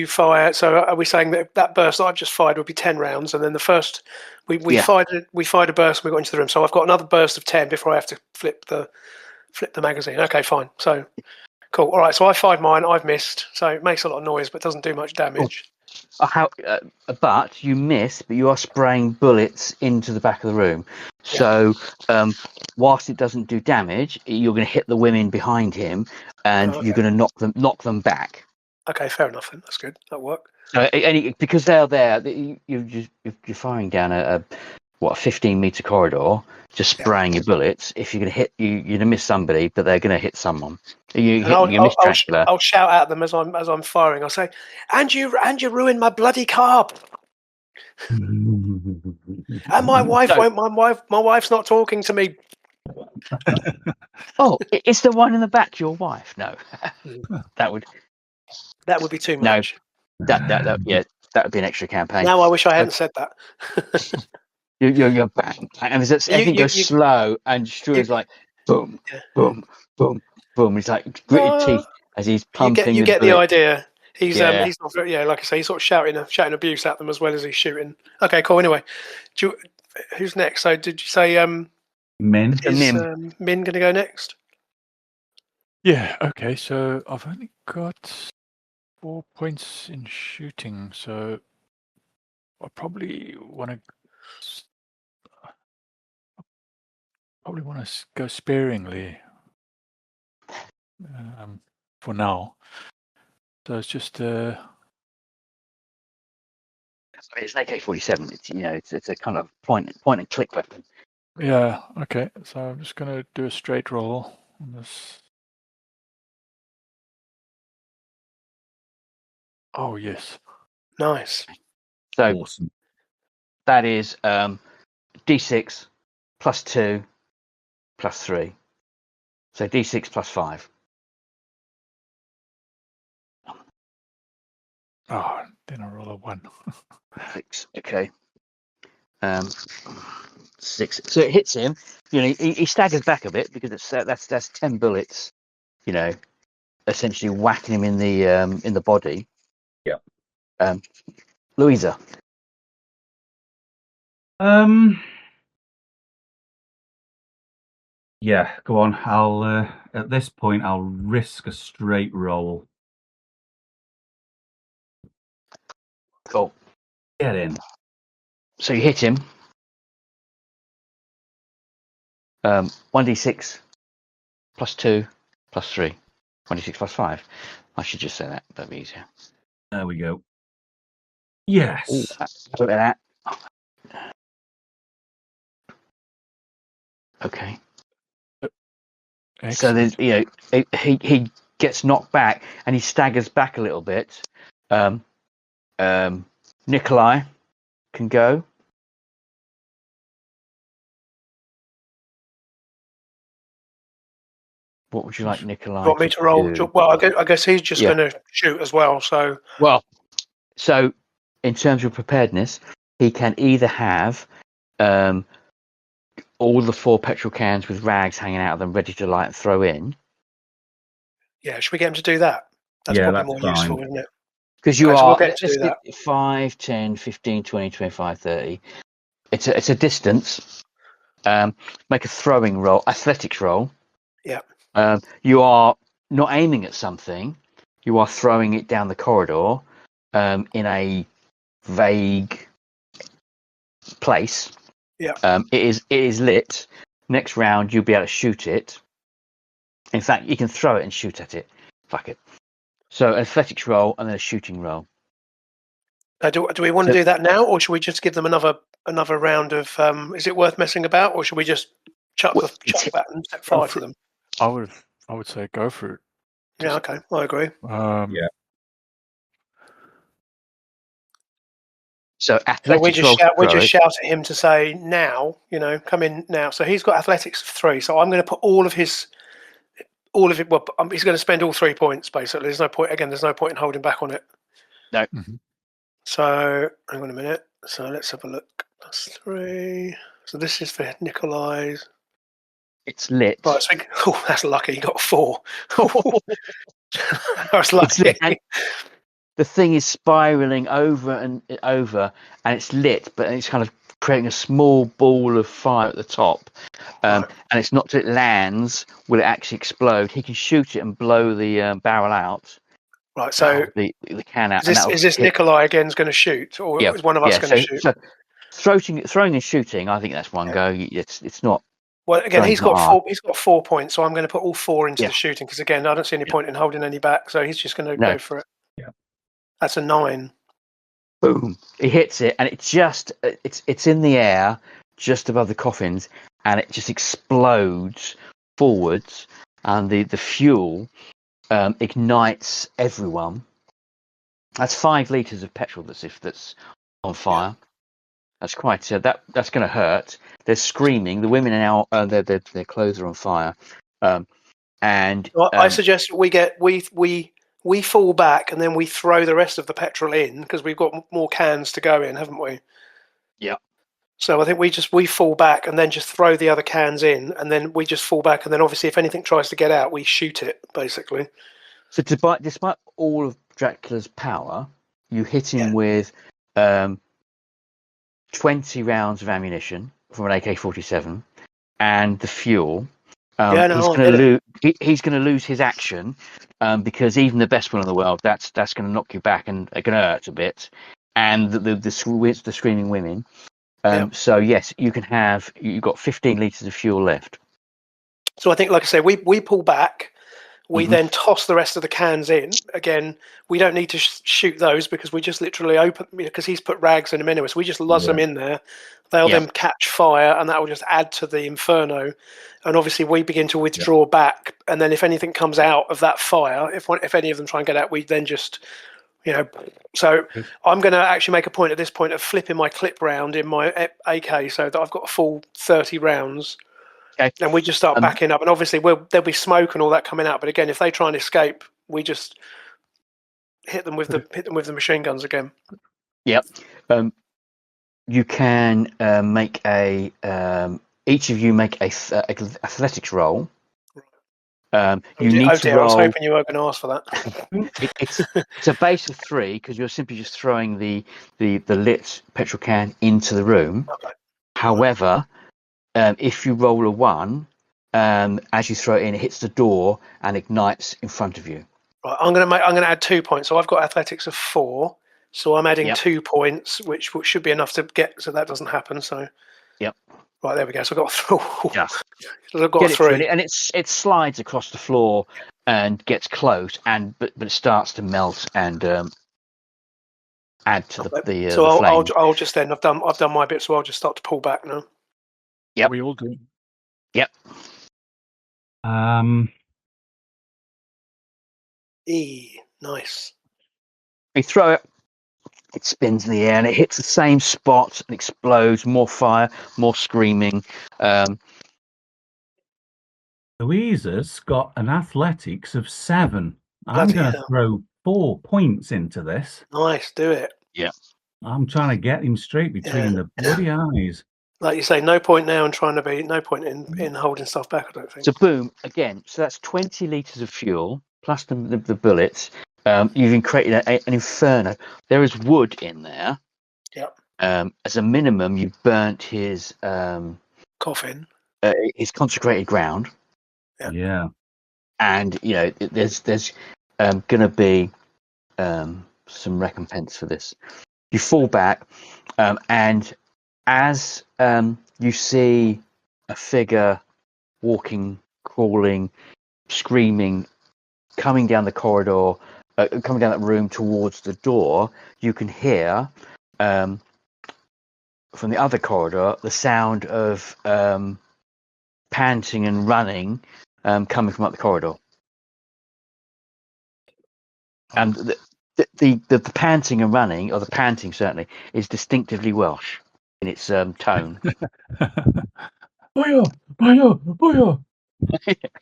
fire, so are we saying that burst that I've just fired would be 10 rounds, and then the first we fired a burst and we got into the room. So I've got another burst of 10 before I have to flip the magazine. Okay, fine. So cool. All right. So I fired mine. I've missed. So it makes a lot of noise, but doesn't do much damage. But you miss, but you are spraying bullets into the back of the room. So whilst it doesn't do damage, you're going to hit the women behind him, and you're going to knock them back. Okay, fair enough. Then. That's good. That'll work. So because they're there, you're firing down a 15-meter corridor, just spraying your bullets. If you're going to hit, you're going to miss somebody, but they're going to hit someone. You miss Dracula. I'll shout at them as I'm firing. I'll say, "And you ruined my bloody car." And my wife won't. My wife's not talking to me. Oh, it's the one in the back. Your wife? No, that would be too much. No, that would be an extra campaign. Now I wish I hadn't said that. You're bang, and everything goes slow, and Struan's like boom, boom, boom, boom. He's like gritted teeth as he's pumping. You get the idea. He's Yeah. He's not very, like I say, he's sort of shouting abuse at them as well as he's shooting. Okay, cool. Anyway, who's next? So did you say Min? is Min going to go next? Yeah. Okay. So I've only got 4 points in shooting, so I probably want to go sparingly for now. So it's just it's an AK-47. It's a kind of point and click weapon. yeah. Okay. So I'm just going to do a straight roll on this. Oh yes. Nice. So Awesome. that is D6 plus 2 plus 3. So D6 plus 5. Oh, then I roll a 1. 6. Okay. 6. So it hits him. He staggers back a bit because that's 10 bullets. Essentially whacking him in the body. Yeah. Louisa. Yeah, go on. I'll at this point I'll risk a straight roll. Cool. Get in. So you hit him. 1d6 plus 2 plus 3. 1d6 plus 5. I should just say that. That'd be easier. There we go. Yes. Look at that. Okay. Excellent. So there's, he gets knocked back and he staggers back a little bit. Nikolai can go. What would you like, Nikolai? You want me to roll? do? Well, I guess he's just going to shoot as well. So in terms of preparedness, he can either have all the 4 petrol cans with rags hanging out of them ready to light and throw in. Yeah, should we get him to do that? That's probably more useful, isn't it? Because you so are we'll get to do that. 5, 10, 15, 20, 25, 30. It's a distance. Make a throwing roll, athletics roll. Yeah. You are not aiming at something. You are throwing it down the corridor in a vague place. Yeah. It is lit. Next round, you'll be able to shoot it. In fact, you can throw it and shoot at it. Fuck it. So an athletics roll and then a shooting roll. Do we want to do that now, or should we just give them another round of? Is it worth messing about, or should we just chuck that and set fire to them? I would say go for it. Yeah. Okay. I agree. Yeah. So So athletics roll to we throw just it. shout at him to say now, come in now. So he's got athletics of 3. So I'm going to put all of it. Well, he's going to spend all 3 points basically. There's no point. Again, there's no point in holding back on it. No. So hang on a minute. So let's have a look. That's 3. So this is for Nikolai's. It's lit. Right. So that's lucky. He got 4. That's lucky. Lit, and the thing is spiraling over and it's lit, but it's kind of creating a small ball of fire at the top. Right. And it's not till it lands will it actually explode. He can shoot it and blow the barrel out. Right. So the can out. is this Nikolai again's going to shoot, or is one of us going to shoot? So throwing and shooting, I think that's one go. It's not. Well, again, throwing he's got hard. 4. He's got 4 points, so I'm going to put all 4 into Yeah. the shooting because again, I don't see any point in holding any back. So he's just going to go for it. Yeah. That's a 9. Boom! He hits it, and it's in the air just above the coffins, and it just explodes forwards, and the fuel ignites everyone. That's 5 liters of petrol that's on fire. Yeah. That's quite that's going to hurt. They're screaming. The women are now their clothes are on fire, and I suggest we fall back and then we throw the rest of the petrol in because we've got more cans to go in, haven't we? Yeah. So I think we fall back and then just throw the other cans in, and then we just fall back, and then obviously if anything tries to get out, we shoot it basically. So despite all of Dracula's power, you hit him with 20 rounds of ammunition from an AK-47 and the fuel. He's going to lose his action because even the best one in the world, that's going to knock you back and going to hurt a bit. And the screaming women. So yes, you've got 15 liters of fuel left. So I think, like I say, we pull back. We then toss the rest of the cans in. Again, we don't need to shoot those because we just literally open, because he's put rags in them anyway. So we just luzz them in there. They'll then catch fire, and that will just add to the inferno. And obviously, we begin to withdraw back. And then if anything comes out of that fire, if any of them try and get out, we then just, So I'm going to actually make a point at this point of flipping my clip round in my AK so that I've got a full 30 rounds. Okay. And we just start backing up, and obviously there'll be smoke and all that coming out. But again, if they try and escape, we just hit them with the machine guns again. Yep. You can make each of you make a athletics roll. You need to roll. I was hoping you were going to ask for that. It's a base of 3 because you're simply just throwing the lit petrol can into the room. Okay. However, if you roll a 1, as you throw it in, it hits the door and ignites in front of you. Right, I'm going to add 2 points. So I've got athletics of 4. So I'm adding 2 points, which should be enough to get. So that doesn't happen. So. Yep. Right, there we go. So I've got 3. Yes. So I've got 3, and it slides across the floor and gets close, but it starts to melt and add to the. So the I'll just then I've done my bit, so I'll just start to pull back now. Yep. We all do. Yep. Nice. You throw it. It spins in the air and it hits the same spot and explodes. More fire, more screaming. Louisa's got an athletics of 7. I'm going to throw 4 points into this. Nice, do it. Yeah. I'm trying to get him straight between the bloody eyes. Like you say, no point now in no point in holding stuff back, I don't think. So boom, again, so that's 20 litres of fuel plus the bullets. You've created an inferno. There is wood in there. Yep. As a minimum, you've burnt his coffin, his consecrated ground. Yep. Yeah. And there's going to be some recompense for this. You fall back, and as you see a figure walking, crawling, screaming, coming down the corridor, coming down that room towards the door, you can hear from the other corridor the sound of panting and running coming from up the corridor. And the panting and running, or the panting certainly, is distinctively Welsh in its tone. Boyo, boyo, boyo.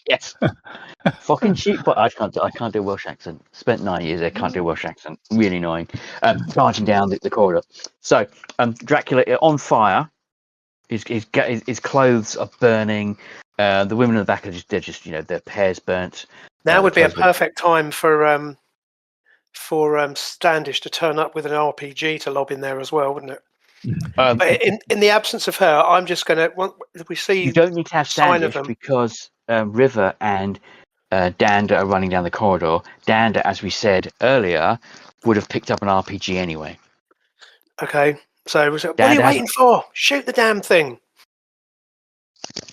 Yes. Fucking sheep, but I can't do a Welsh accent. Spent 9 years there, can't do a Welsh accent. Really annoying. Charging down the corridor. So Dracula on fire. His clothes are burning. The women in the back they're just their hair's burnt. Now would be a clothes burnt. perfect time for Standish to turn up with an RPG to lob in there as well, wouldn't it? But in the absence of her, I'm just going to. If we see You don't need to have sign of Standish them, because River and Dander are running down the corridor. Dander, as we said earlier, would have picked up an RPG anyway. okay. So what are you waiting for? Shoot the damn thing!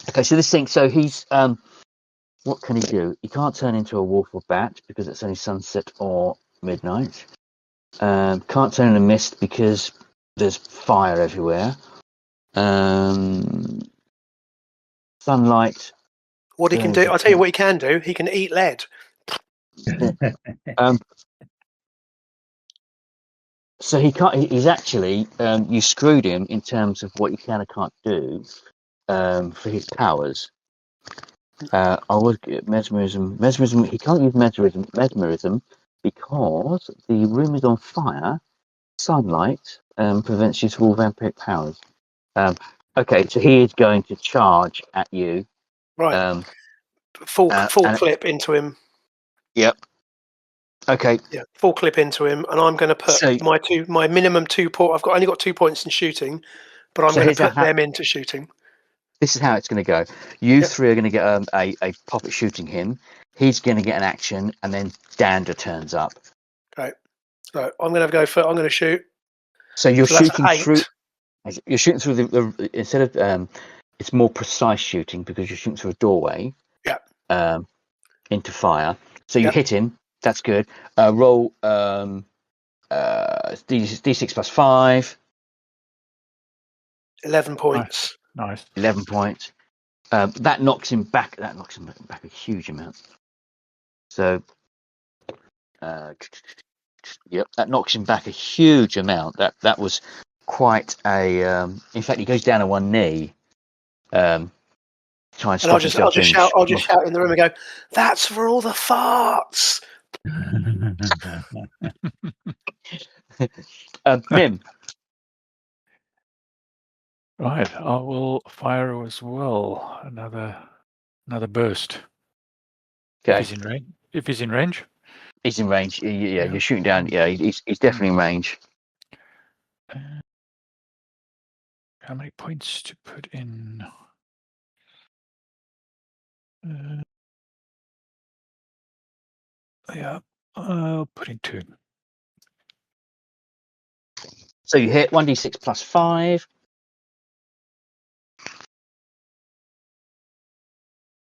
Okay, so this thing. So he's what can he do? He can't turn into a wolf or bat because it's only sunset or midnight. Can't turn into a mist because there's fire everywhere. Sunlight. What he can do, I'll tell you what he can do. He can eat lead. So he can't. He's actually you screwed him in terms of what he can and can't do for his powers. I would get mesmerism. Mesmerism. He can't use mesmerism because the room is on fire. Sunlight prevents use of all vampiric powers. Okay, so he is going to charge at you. Right. Full clip into him. Yep. Okay. Yeah, full clip into him, and I'm going to put my minimum 2 point. I've only got 2 points in shooting, but I'm going to put them into shooting. This is how it's going to go. You three are going to get a pop at shooting him. He's going to get an action, and then Dander turns up. Okay. So I'm going to go for. I'm going to shoot. So you're shooting through. You're shooting through the instead of it's more precise shooting because you're shooting through a doorway. Yeah. Into fire. So you hit him. That's good. Roll D6 plus 5. 11 points. Nice. 11 points. That knocks him back. That knocks him back a huge amount. So, yep, that knocks him back a huge amount. That was quite a. In fact, he goes down on one knee. Try and stop himself. I'll just shout in the room and go, "That's for all the farts." Mim. Right, I will fire as well. Another burst. Okay. If he's in range. He's in range. Yeah, you're shooting down. Yeah, he's definitely in range. How many points to put in? I'll put in 2. So you hit 1d6 plus 5.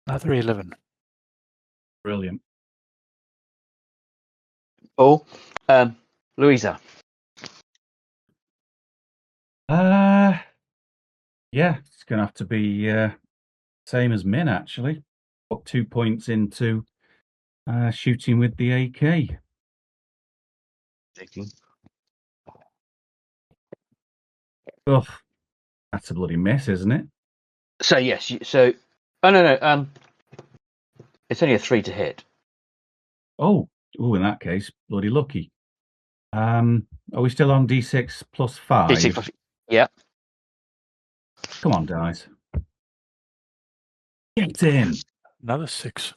Another 11. Brilliant. Oh, Louisa. Yeah, it's going to have to be same as Min, actually. Got 2 points into shooting with the AK. Oh, that's a bloody miss, isn't it? So yes, no. It's only a 3 to hit. Oh, in that case, bloody lucky. Are we still on D6 plus 5? D6 plus, yeah. Come on, guys. Get in. Another 6.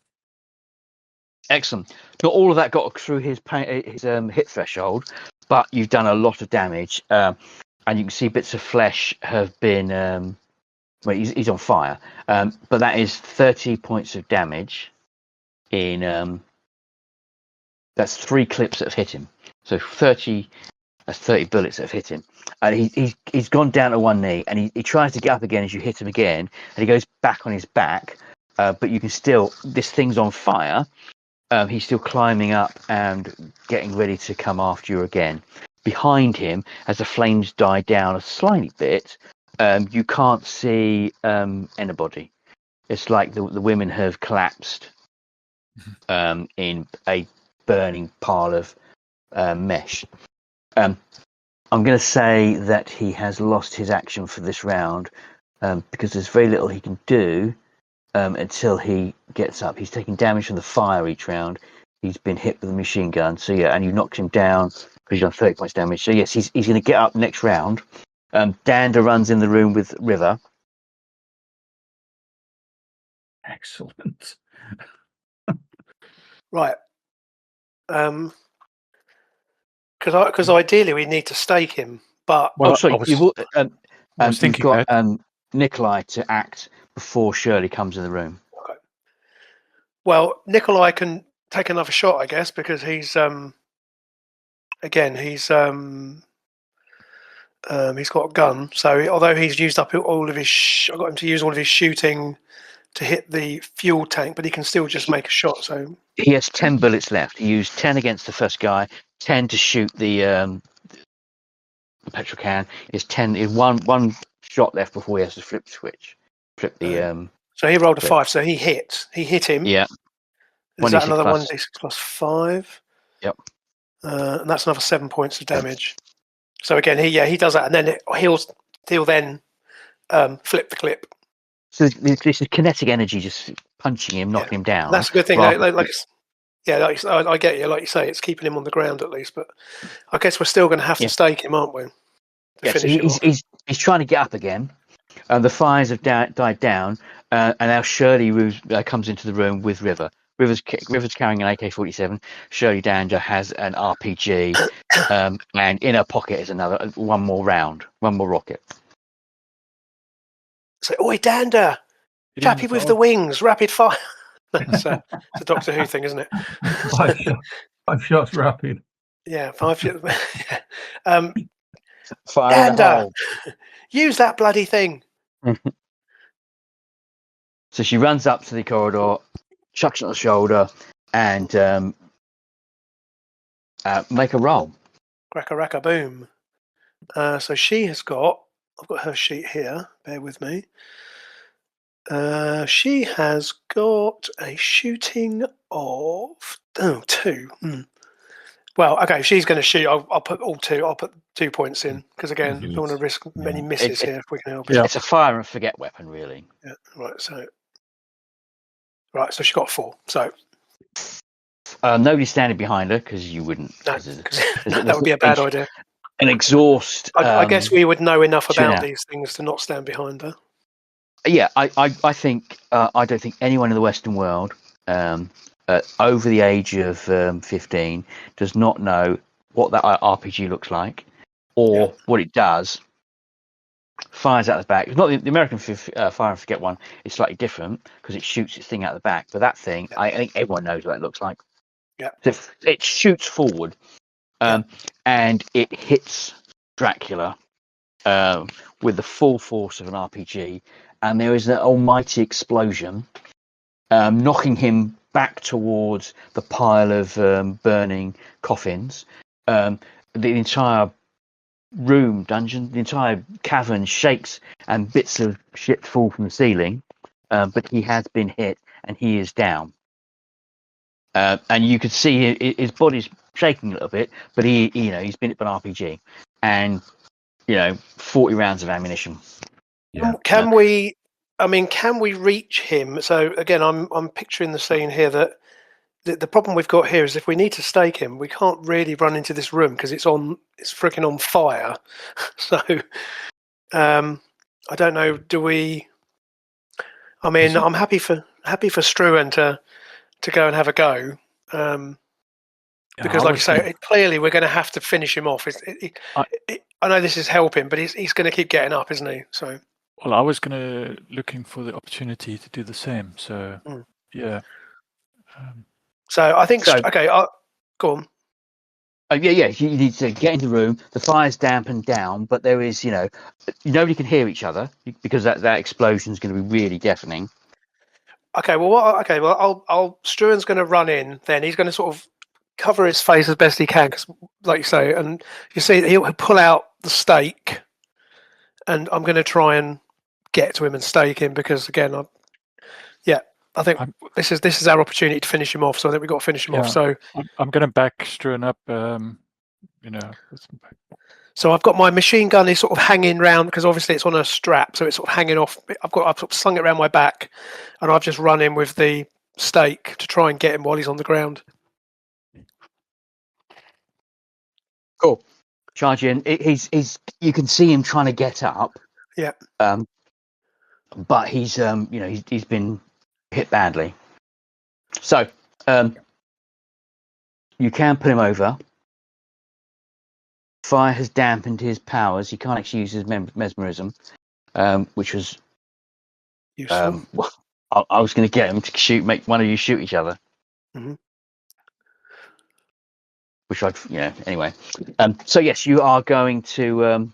Excellent. Not all of that got through his hit threshold, but you've done a lot of damage, and you can see bits of flesh have been. Well, he's on fire, but that is 30 points of damage. That's 3 clips that have hit him. So 30. That's 30 bullets that have hit him, and he's gone down to one knee, and he tries to get up again as you hit him again, and he goes back on his back, but you can still. This thing's on fire. He's still climbing up and getting ready to come after you again. Behind him, as the flames die down a slightly bit, you can't see anybody. It's like the women have collapsed in a burning pile of mesh. I'm going to say that he has lost his action for this round because there's very little he can do until he gets up. He's taking damage from the fire each round. He's been hit with a machine gun. So yeah, and you knocked him down because he's done 30 points damage. So yes, he's going to get up next round. Dander runs in the room with River. Excellent. Right. Because ideally we need to stake him, but Well, sorry, I was you've you've thinking got that. Nikolai to act before Shirley comes in the room. okay. Well, Nikolai can take another shot, I guess, because he's again he's got a gun. So although he's used up all of his, I got him to use all of his shooting to hit the fuel tank, but he can still just make a shot. So He has 10 bullets left. He used 10 against the first guy, 10 to shoot the petrol can. Is 10 is one shot left before he has to flip the so he rolled a Yeah. 5, so he hit him. yeah. Is that 1d6 another plus. 1d6 plus 5? Yep. And that's another 7 points of damage. So again, he does that, and then he'll then flip the clip. So this is kinetic energy just punching him, knocking him down. And that's a good thing. rather- I get you. Like you say, it's keeping him on the ground at least. But I guess we're still going to have to stake him, aren't we? Yes, he's trying to get up again. The fires have died down, and now Shirley comes into the room with River. River's carrying an AK-47. Shirley Danger has an RPG, and in her pocket is one more rocket. So, oi, Dander, chappy with the wings, rapid fire. It's a Doctor Who thing, isn't it? 5 shots rapid. Yeah, 5 shots. Fire in the Dander, hole. use that bloody thing. So she runs up to the corridor, chucks it on the shoulder, and make a roll. Cracker, racker, boom. So she has got. I've got her sheet here. Bear with me. She has got a shooting of 2. Well, okay, she's going to shoot. I'll put all 2. I'll put 2 points in because again, don't want to risk many misses here if we can help it. It's a fire and forget weapon, really. Yeah. Right. So she got 4. So nobody's standing behind her because you wouldn't. no, that would be a bad idea. An exhaust. I guess we would know enough about out. these things to not stand behind her. Yeah, I think I don't think anyone in the Western world over the age of 15 does not know what that RPG looks like or what it does. Fires out the back. It's not the American fire and forget one. It's slightly different because it shoots its thing out the back. But that thing, I think everyone knows what it looks like. Yeah. So it shoots forward, and it hits Dracula with the full force of an RPG. And there is an almighty explosion, knocking him back towards the pile of burning coffins. The entire dungeon, the entire cavern shakes and bits of shit fall from the ceiling. But he has been hit and he is down. And you could see his body's shaking a little bit, but he's been hit by an RPG. And, 40 rounds of ammunition. Yeah. Can we reach him? So again, I'm picturing the scene here that the problem we've got here is if we need to stake him, we can't really run into this room because it's freaking on fire. So I don't know. Do we? I mean, I'm happy for Struan to go and have a go. Because, like you say, clearly we're going to have to finish him off. I know this is helping, but he's going to keep getting up, isn't he? So. Well, I was looking for the opportunity to do the same. So, yeah. So I think okay. Go on. Yeah. You need to get into the room. The fire's dampened down, but there is, nobody can hear each other because that explosion is going to be really deafening. Okay. Well, Struan's going to run in. Then he's going to sort of cover his face as best he can, because, like you say, and you see he'll pull out the stake, and I'm going to try and get to him and stake him because, again, I think this is our opportunity to finish him off. So I think we've got to finish him off. So I'm going to back Struan up So I've got my machine gun is sort of hanging round because obviously it's on a strap, so it's sort of hanging off. I've sort of slung it around my back, and I've just run in with the stake to try and get him while he's on the ground. Cool. Charge in. He's you can see him trying to get up. Yeah. But he's he's been hit badly. So you can put him over. Fire has dampened his powers. He can't actually use his mesmerism, which was useful. I was going to get him to make one of you shoot each other. Mm-hmm. Which anyway. So yes, you are going to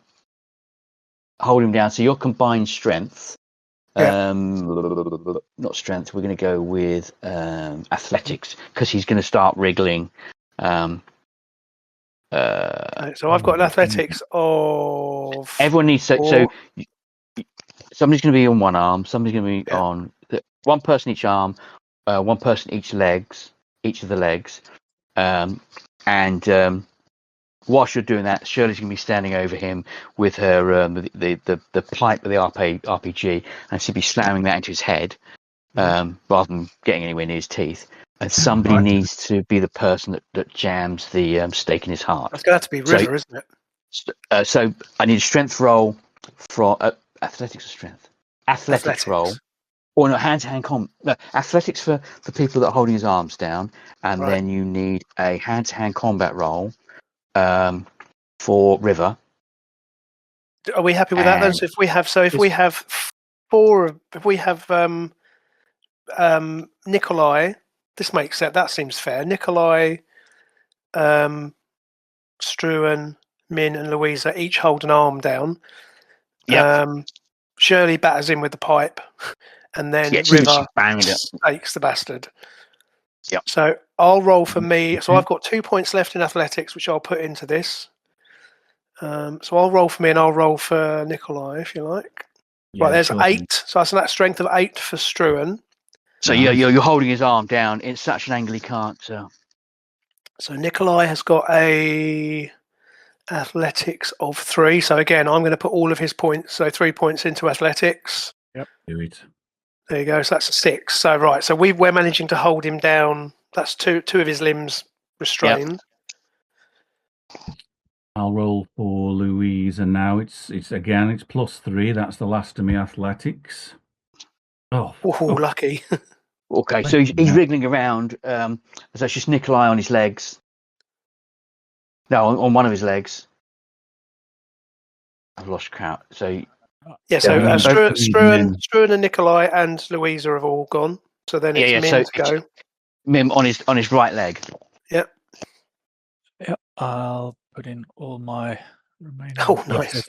hold him down. So your combined strength, not strength. We're going to go with athletics because he's going to start wriggling. So I've got an athletics of. Everyone needs so somebody's going to be on one arm. Somebody's going to be on one person each arm, one person each of the legs, and whilst you're doing that, Shirley's going to be standing over him with her the pipe of the RPG, and she'll be slamming that into his head rather than getting anywhere near his teeth. And somebody needs to be the person that jams the stake in his heart. That's going to have to be River, isn't it? So I need a strength roll for athletics or strength. Athletics roll. Or no, hand-to-hand athletics for the people that are holding his arms down, and then you need a hand-to-hand combat roll for River. Are we happy with that then? So if we have Nikolai, this makes sense. That seems fair. Nikolai, Struan, Min, and Louisa each hold an arm down. Yeah. Shirley batters in with the pipe, and then River stakes the bastard. Yeah. So I'll roll for me. So I've got 2 points left in athletics, which I'll put into this. So I'll roll for me, and I'll roll for Nikolai, if you like. Right, there's 8. So that's that strength of 8 for Struan. So you're holding his arm down in such an angle he can't. So Nikolai has got a athletics of 3. So again, I'm going to put all of his points, so 3 points into athletics. Yep. Do it. There you go. So that's a 6. So so we're managing to hold him down. That's two of his limbs restrained. Yep. I'll roll for Louisa now. It's +3. That's the last of me athletics. Oh, lucky. Okay, so he's wriggling around. So it's just Nikolai on his legs. No, on one of his legs. I've lost count. So Struan and Nikolai and Louisa have all gone. So then it's Mim to go. Mim on his right leg. Yep. Yep. I'll put in all my remaining. Oh, nice.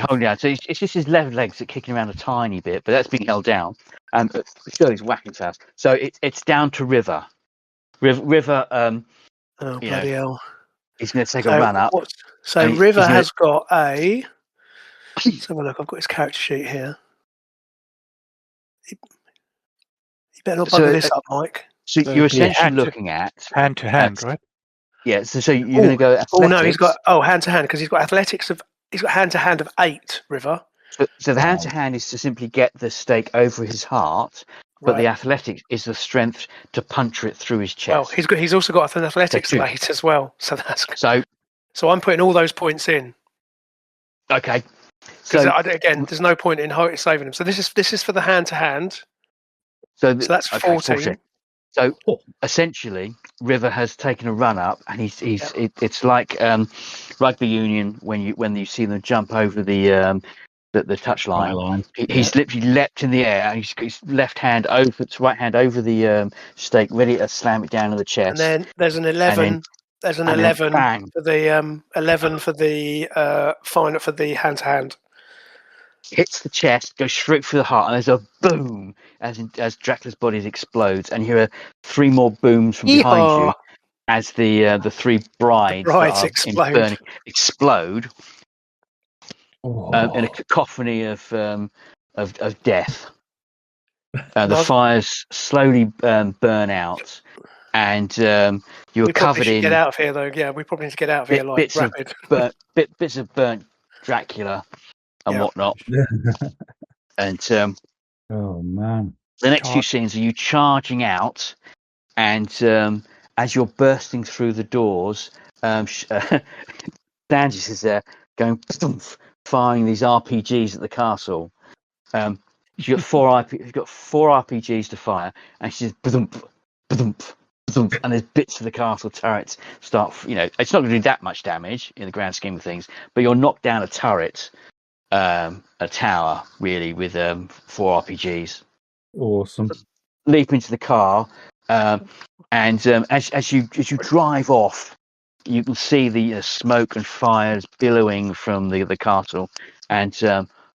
Hold down. So it's just his left legs that are kicking around a tiny bit, but that's being held down. And Shirley's whacking fast. So it's down to River. River. Oh bloody hell! He's going to take a run up. So River has got a. Let's have a look. I've got his character sheet here. You better not bugger this up, Mike. So you're essentially looking at hand to hand, right? Yeah. So you're going to go. Oh no, he's got hand to hand because he's got athletics of. He's got hand to hand of 8. River. So the hand to hand is to simply get the stake over his heart, but the athletics is the strength to puncture it through his chest. Well, he's also got an athletics of 8 as well. So that's so I'm putting all those points in. Okay. So again, there's no point in saving him. So this is for the hand to hand. So that's 14. So essentially, River has taken a run up, and it's like rugby union when you see them jump over the touch line. He's literally leapt in the air, and his left hand over, his right hand over the stake, ready to slam it down to the chest. And then there's an 11. There's an 11 for the 11 for the final for the hand to hand. Hits the chest, goes straight through the heart, and there's a boom as Dracula's body explodes, and you hear 3 more booms from behind you as the 3 brides explode in a cacophony of death. The fires slowly burn out, and you were We probably covered should get in out of here, though. Yeah, we probably need to get out of here, like bits rapid. of bits of burnt Dracula and Yeah. whatnot. And Oh man. the next few scenes are you charging out, and as you're bursting through the doors, Danges is there going firing these RPGs at the castle. You've got four RPGs to fire, and she's ba-thump, ba-thump, ba-thump, and there's bits of the castle turrets start. It's not going to do that much damage in the grand scheme of things, but you'll knock down a turret, a tower, really, with 4 RPGs. Awesome. Leap into the car, and as you drive off, you can see the smoke and fires billowing from the castle, and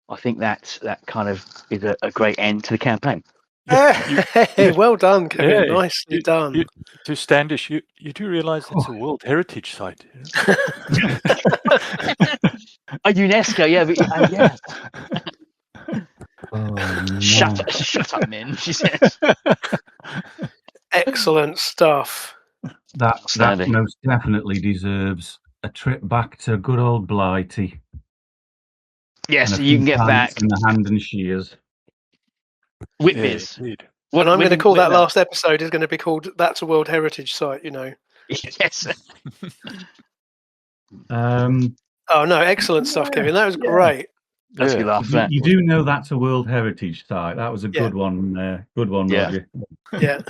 I think that kind of is a great end to the campaign. Hey, well done, Kevin. Nicely done. To Standish, you do realise it's a World Heritage Site. A UNESCO, yeah, but yeah. Oh, Shut up, Min. She says. Excellent stuff. That most definitely deserves a trip back to good old Blighty. Yes, and a you few can get pants back in the hand and shears. Whitby's. And I'm going to call that last episode is going to be called "That's a World Heritage Site." Yes. Oh no, excellent stuff, Kevin. That was great. That's a good laugh. You do know that's a World Heritage Site. That was a good one. Good one, Yeah. Roger. Yeah.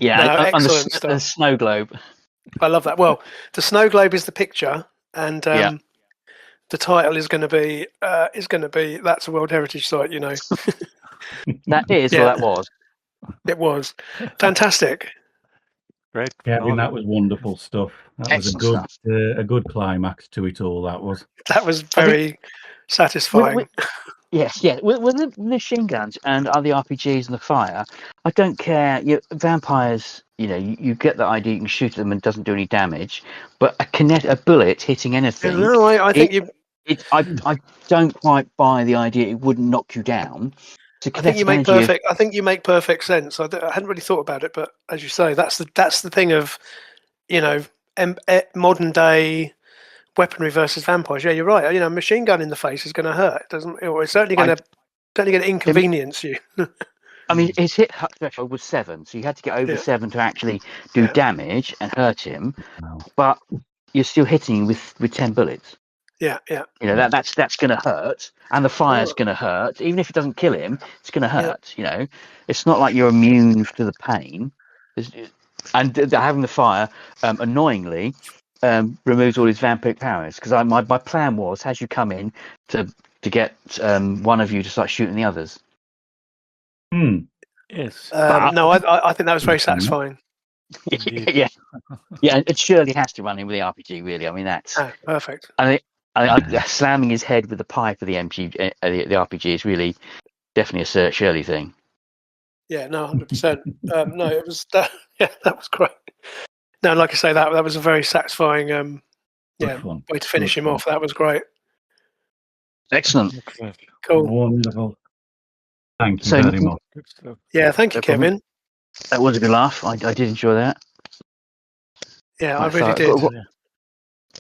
Yeah, No, and excellent the stuff. snow globe. I love that. Well, the snow globe is the picture, and the title is going to be "That's a World Heritage Site." That is what that was. It was fantastic. Great. Yeah, I mean, that was wonderful stuff. That was a good climax to it all. That was. That was very satisfying. Yes. With the machine guns and other RPGs and the fire, I don't care. Vampires, you get the idea. You can shoot them and it doesn't do any damage. But a bullet hitting anything. No, I think I don't quite buy the idea it wouldn't knock you down. I think you make perfect. I think you make perfect sense. I hadn't really thought about it, but as you say, that's the thing of, modern day weaponry versus vampires. Yeah, you're right. A machine gun in the face is going to hurt. It's certainly going to inconvenience you. I mean, his hit threshold was 7, so you had to get over 7 to actually do damage and hurt him. Wow. But you're still hitting with 10 bullets. Yeah. That's going to hurt, and the fire's going to hurt. Even if it doesn't kill him, it's going to hurt. It's not like you're immune to the pain. And having the fire, annoyingly, removes all his vampiric powers. Because my plan was, as you come in, to get one of you to start shooting the others. Yes. No, I think that was very satisfying. Yeah, it surely has to run in with the RPG. Really, I mean that's perfect. I slamming his head with the pipe of the the RPG is really definitely a Shirley thing. Yeah, no, 100%. No, it was that. Yeah, that was great. No, like I say, that was a very satisfying. Way to finish him off. That was great. Excellent. Cool. Wonderful. Thank you very much. Yeah, thank you, Kevin. That was a good laugh. I did enjoy that. Yeah, I really did.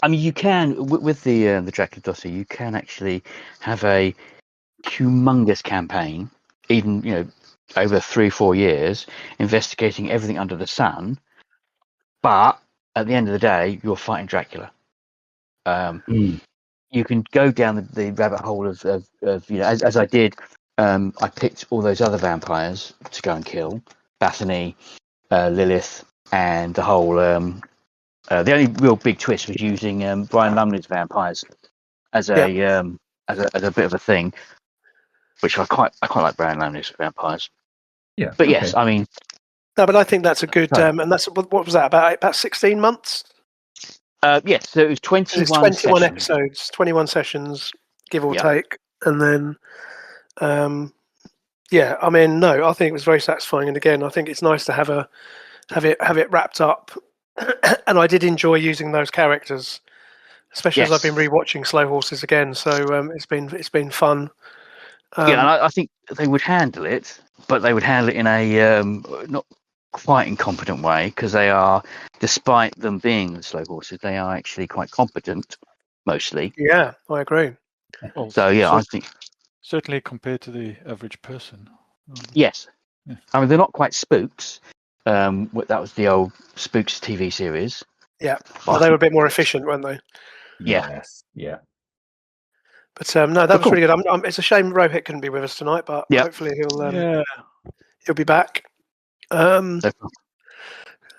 I mean, you can with the Dracula dossier, you can actually have a humongous campaign, even over 3-4 years, investigating everything under the sun. But at the end of the day, you're fighting Dracula. You can go down the rabbit hole of as I did. I picked all those other vampires to go and kill: Bethany, Lilith, and the whole. The only real big twist was using Brian Lumley's vampires as a bit of a thing, which I quite like Brian Lumley's vampires. Yeah, but yes, I mean. No, but I think that's a good. And that's what was that about 16 months? Yes, so it was 21 episodes, 21 sessions, give or take, and then. I mean, no, I think it was very satisfying, and again, I think it's nice to have it wrapped up. And I did enjoy using those characters, especially as I've been rewatching Slow Horses again. So it's been fun. And I think they would handle it, but they would handle it in a quite incompetent way, because they are, despite them being the slow horses, they are actually quite competent, mostly. Yeah, I agree. Well, So yeah, I think certainly compared to the average person. yes. Yeah. I mean, they're not quite spooks. That was the old Spooks TV series. Yeah, well, they were a bit more efficient, weren't they? Yeah. Yes. Yeah. But no, that But was cool. really good. It's a shame Rohit couldn't be with us tonight, but Yeah. hopefully Yeah. he'll be back. And So,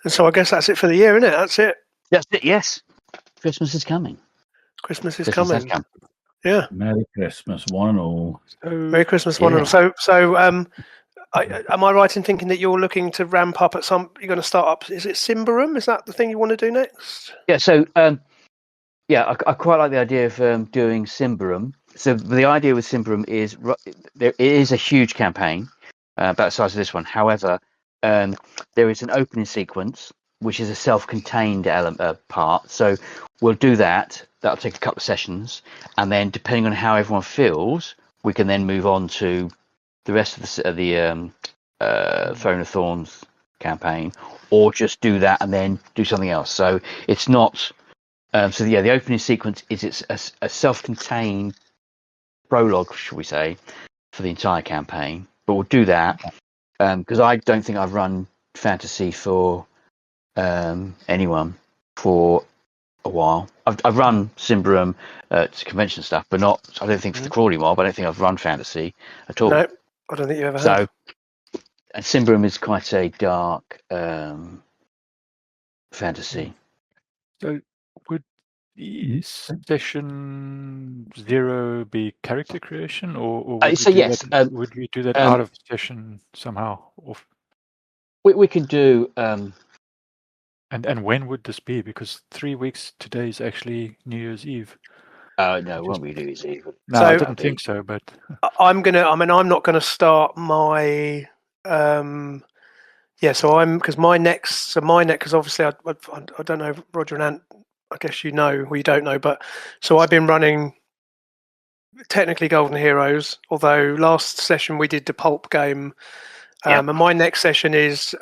so I guess that's it for the year, isn't it? That's it. that's it. Yes, Christmas is coming. Christmas is Christmas has coming. come. Yeah. Merry Christmas, one and all. Merry Christmas, one and all. So am I right in thinking that you're looking to ramp up at some? You're going to start up. Is it Simbarum? Is that the thing you want to do next? Yeah. So yeah, I quite like the idea of doing Simbarum. So the idea with Simbarum is it is a huge campaign, about the size of this one. However, there is an opening sequence which is a self-contained part. So we'll do that. That'll take a couple of sessions, and then depending on how everyone feels, we can then move on to the rest of the Throne of Thorns campaign, or just do that and then do something else. So it's not. So yeah, the opening sequence is a self-contained prologue, should we say, for the entire campaign. But we'll do that because I don't think I've run fantasy for anyone for a while. I've run Simbarum convention stuff, but not. I don't think for the Crawley mob. I don't think I've run fantasy at all. No, I don't think you ever have. So, and Simbarum is quite a dark fantasy. So would session 0 be character creation, or would So we do yes, that, would we do that out of session somehow? We can do. And when would this be? Because 3 weeks today is actually New Year's Eve. No, it won't be New Year's Eve. No, So- I didn't think so, but I'm not gonna start my. So because obviously I don't know, Roger and Ant. I guess you know, or you don't know, but so I've been running technically Golden Heroes, although last session we did the pulp game, and my next session is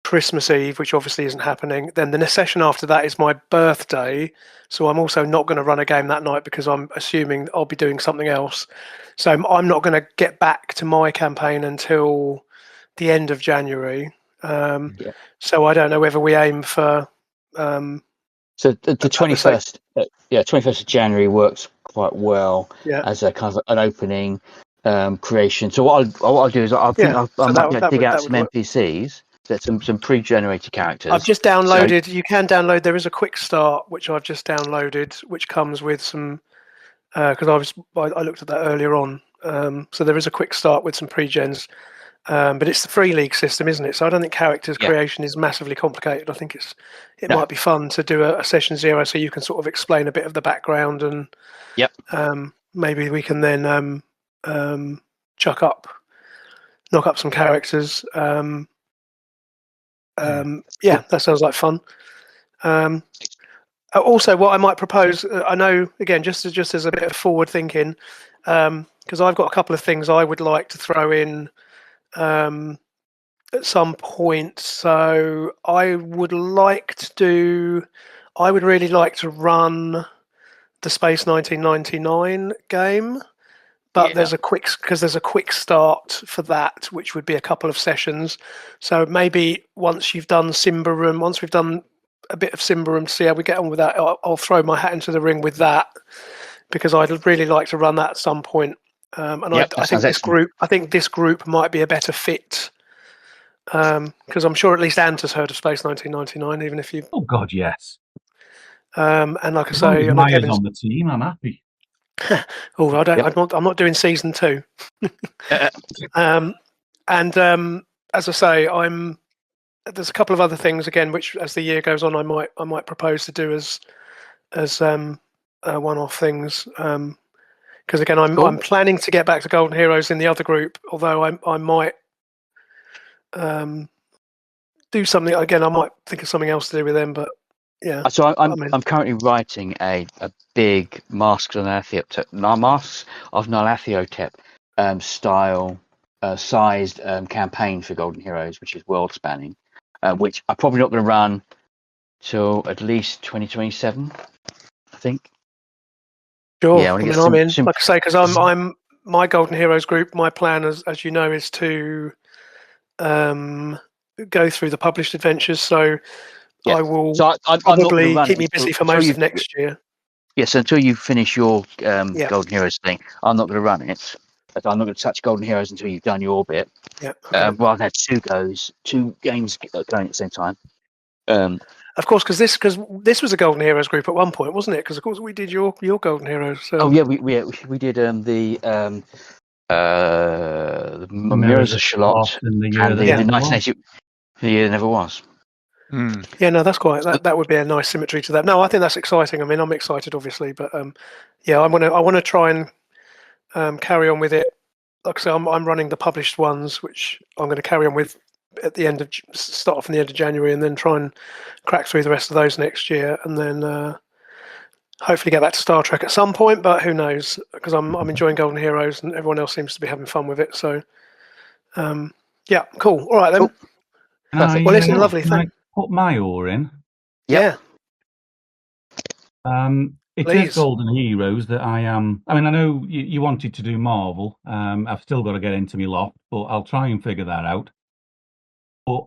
Christmas Eve, which obviously isn't happening. Then the session after that is my birthday, so I'm also not going to run a game that night because I'm assuming I'll be doing something else. So I'm not going to get back to my campaign until the end of January. So I don't know whether we aim for. So the 21st, 21st of January works quite well as a kind of an opening creation. So what I'll do is I might dig out some NPCs, some pre-generated characters. I've just downloaded. You can download. There is a quick start which I've just downloaded, which comes with some. Because I looked at that earlier on. So there is a quick start with some pre-gens. But it's the free league system, isn't it? So I don't think characters creation is massively complicated. I think it might be fun to do a session 0 so you can sort of explain a bit of the background and maybe we can then knock up some characters. That sounds like fun. Also, what I might propose, I know again, just as a bit of forward thinking, because I've got a couple of things I would like to throw in. At some point, so I would really like to run the Space 1999 game, but there's a quick start for that, which would be a couple of sessions. So maybe once you've done Simbarum, once we've done a bit of Simbarum to see how we get on with that, I'll throw my hat into the ring with that because I'd really like to run that at some point. I think this group might be a better fit because I'm sure at least Ant has heard of Space 1999, even if you. Oh God, yes. And like I say, Maya's on the team. I'm happy. I'm not doing season 2. As I say, there's a couple of other things again, which as the year goes on, I might propose to do as one-off things. Because again, I'm planning to get back to Golden Heroes in the other group. Although I might do something again. I might think of something else to do with them. But yeah. So I'm currently writing a big Masks of Nalathotep style sized campaign for Golden Heroes, which is world spanning, which I'm probably not going to run till at least 2027, I think. Sure. Yeah, I mean, I'm in. Like I say, because I'm my Golden Heroes group. My plan, as you know, is to go through the published adventures. So yeah. I will So I'm not probably going to run keep it me busy for most of next year. Yeah, so until you finish your Yeah. Golden Heroes thing, I'm not going to run it. I'm not going to touch Golden Heroes until you've done your bit. Yeah. Okay. Well, I've had two games going at the same time. Of course, because this was a Golden Heroes group at one point, wasn't it? Because of course we did your Golden Heroes. Oh yeah, we did the Mirrors of Shalott and the and the year 1980. The year never was. Yeah, no, that's quite that would be a nice symmetry to that. No, I think that's exciting. I mean, I'm excited, obviously, but yeah, I want to try and carry on with it. Like I say, I'm running the published ones, which I'm going to carry on with at the end of start off in the end of January, and then try and crack through the rest of those next year, and then hopefully get back to Star Trek at some point. But who knows? Because I'm enjoying Golden Heroes, and everyone else seems to be having fun with it. So, yeah, cool. All right then. Cool. Well, listen, lovely. Thank put my oar in. Yep. Yeah. It Please. is Golden Heroes that I am. I mean, I know you wanted to do Marvel. I've still got to get into my loft, but I'll try and figure that out. But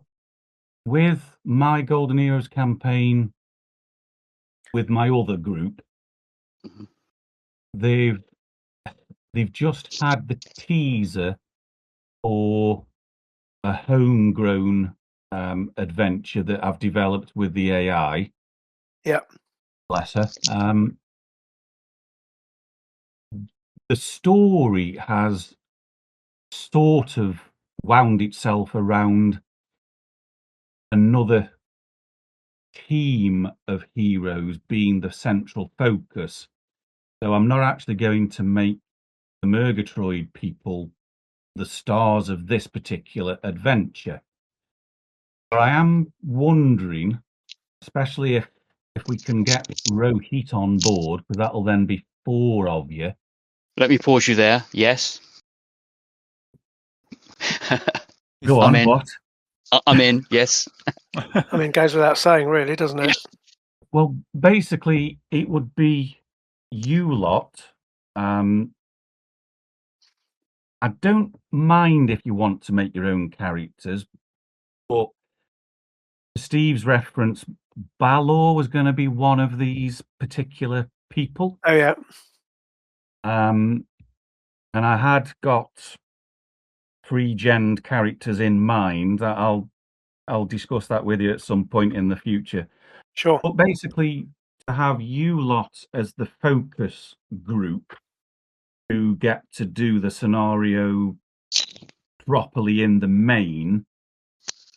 with my Golden Heroes campaign, with my other group, they've just had the teaser for a homegrown adventure that I've developed with the AI. Yeah. Bless her. The story has sort of wound itself around another team of heroes being the central focus. So I'm not actually going to make the Murgatroyd people the stars of this particular adventure. But I am wondering, especially if we can get Rohit on board, because that'll then be 4 of you. Let me pause you there. Yes. Go on, what? I'm in. Yes. I mean, it goes without saying, really, doesn't it? Well, basically, it would be you lot. I don't mind if you want to make your own characters, but Steve's reference, Balor was going to be one of these particular people. Oh yeah. And I had got pre-gen characters in mind that I'll discuss that with you at some point in the future. Sure. But basically, to have you lot as the focus group who get to do the scenario properly in the main.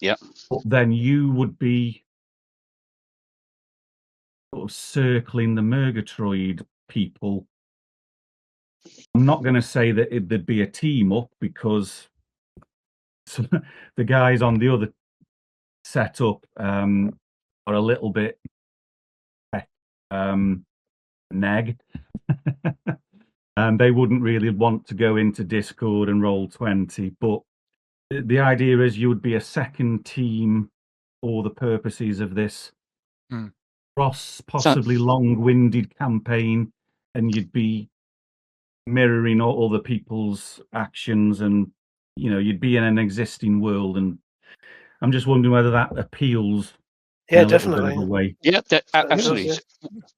Yeah. But then you would be sort of circling the Murgatroyd people. I'm not going to say that there'd be a team up because the guys on the other setup are a little bit neg. And they wouldn't really want to go into Discord and roll 20. But the idea is you would be a second team for the purposes of this possibly long-winded campaign, and you'd be mirroring all other people's actions, and you'd be in an existing world. And I'm just wondering whether that appeals. Yeah, definitely. Way. Yeah, absolutely.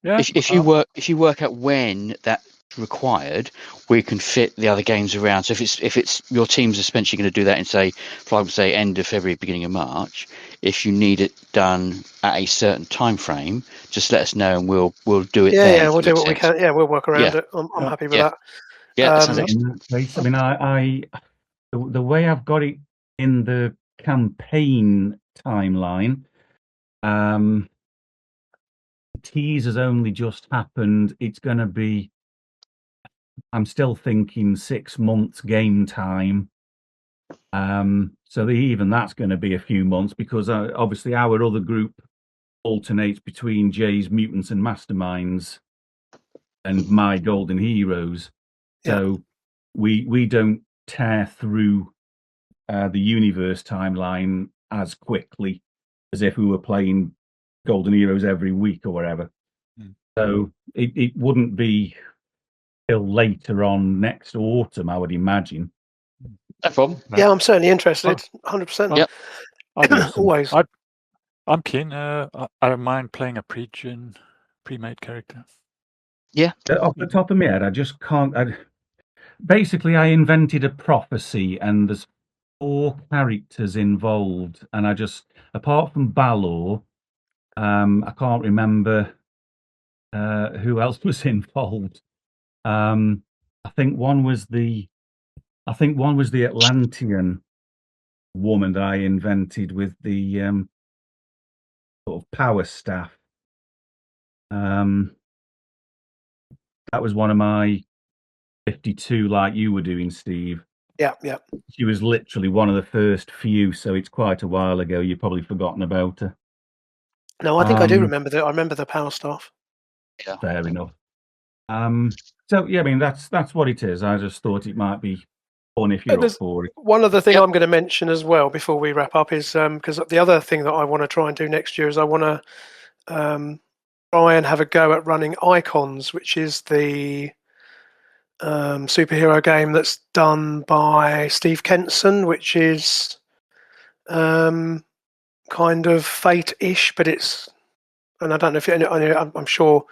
Yeah. If you work out when that's required, we can fit the other games around. So if it's your team's essentially going to do that in say end of February, beginning of March, if you need it done at a certain time frame, just let us know and we'll do it. Yeah, we'll do what we can. Yeah, we'll work around it. I'm happy with that. Yeah, sounds excellent. I mean, I the way I've got it in the campaign timeline. The teaser's only just happened. It's going to be, I'm still thinking 6 months game time. So even that's going to be a few months because obviously our other group alternates between Jay's Mutants and Masterminds and my Golden Heroes. So we don't tear through the universe timeline as quickly as if we were playing Golden Heroes every week or whatever. So it wouldn't be till later on next autumn, I would imagine. No problem. Yeah, I'm certainly interested. 100%. Yep. Always. I'm keen. I don't mind playing a pre-made character. Yeah. Off the top of my head, I just can't. Basically, I invented a prophecy, and there's 4 characters involved, and I just, apart from Balor, I can't remember who else was involved. I think one was the Atlantean woman that I invented with the sort of power staff. That was one of my 52, like you were doing, Steve. Yeah. She was literally one of the first few, so it's quite a while ago. You've probably forgotten about her. No, I think I do remember that. I remember the power staff. Yeah. Fair enough. So yeah, I mean that's what it is. I just thought it might be fun if you're up for it. One other thing I'm going to mention as well before we wrap up is because the other thing that I want to try and do next year is I want to try and have a go at running Icons, which is the superhero game that's done by Steve Kenson, which is kind of Fate-ish, but it's, and I don't know if I'm sure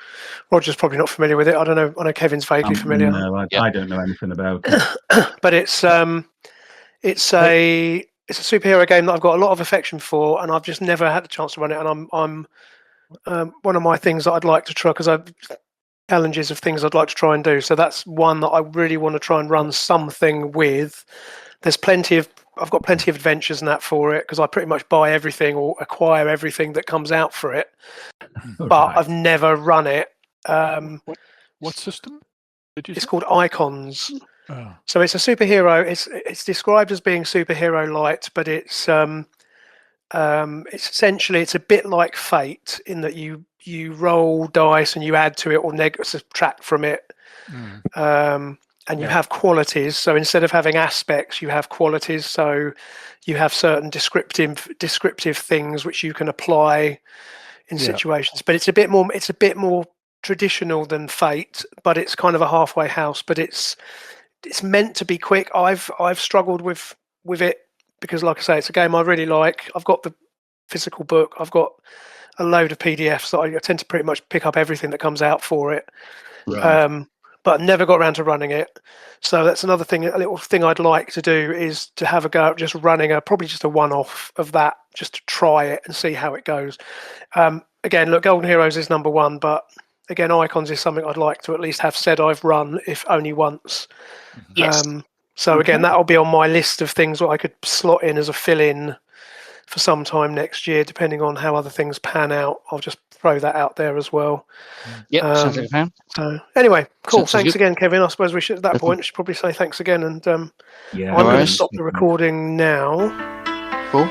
Roger's probably not familiar with it. I don't know. I know Kevin's vaguely familiar. No, I don't know anything about it. But it's a superhero game that I've got a lot of affection for, and I've just never had the chance to run it. And I'm one of my things that I'd like to try, because I've challenges of things I'd like to try and do. So that's one that I really want to try and run something with. I've got plenty of adventures and that for it, because I pretty much buy everything or acquire everything that comes out for it. But Right. I've never run it. What system did you It's say? called Icons. Oh. So it's a superhero. It's described as being superhero light, but it's essentially, it's a bit like Fate in that you roll dice and you add to it or subtract from it. And you have qualities. So instead of having aspects, you have qualities. So you have certain descriptive things which you can apply in situations. But it's a bit more traditional than Fate, but it's kind of a halfway house. But it's meant to be quick. I've struggled with it because, like I say, it's a game I really like. I've got the physical book. I've got a load of PDFs that I tend to pretty much pick up everything that comes out for it. Right. But never got around to running it. So that's another thing. A little thing I'd like to do is to have a go at just running probably just a one-off of that, just to try it and see how it goes. Again, look, Golden Heroes is number one, but again, Icons is something I'd like to at least have said I've run, if only once. Yes. So again, that'll be on my list of things that I could slot in as a fill-in for some time next year, depending on how other things pan out. I'll just throw that out there as well. Yep, sounds like a plan. So anyway, cool. Sounds Thanks good. again, Kevin. I suppose we should, at that point, should probably say thanks again. And Yeah. I'm going to worries. stop the recording now. Cool.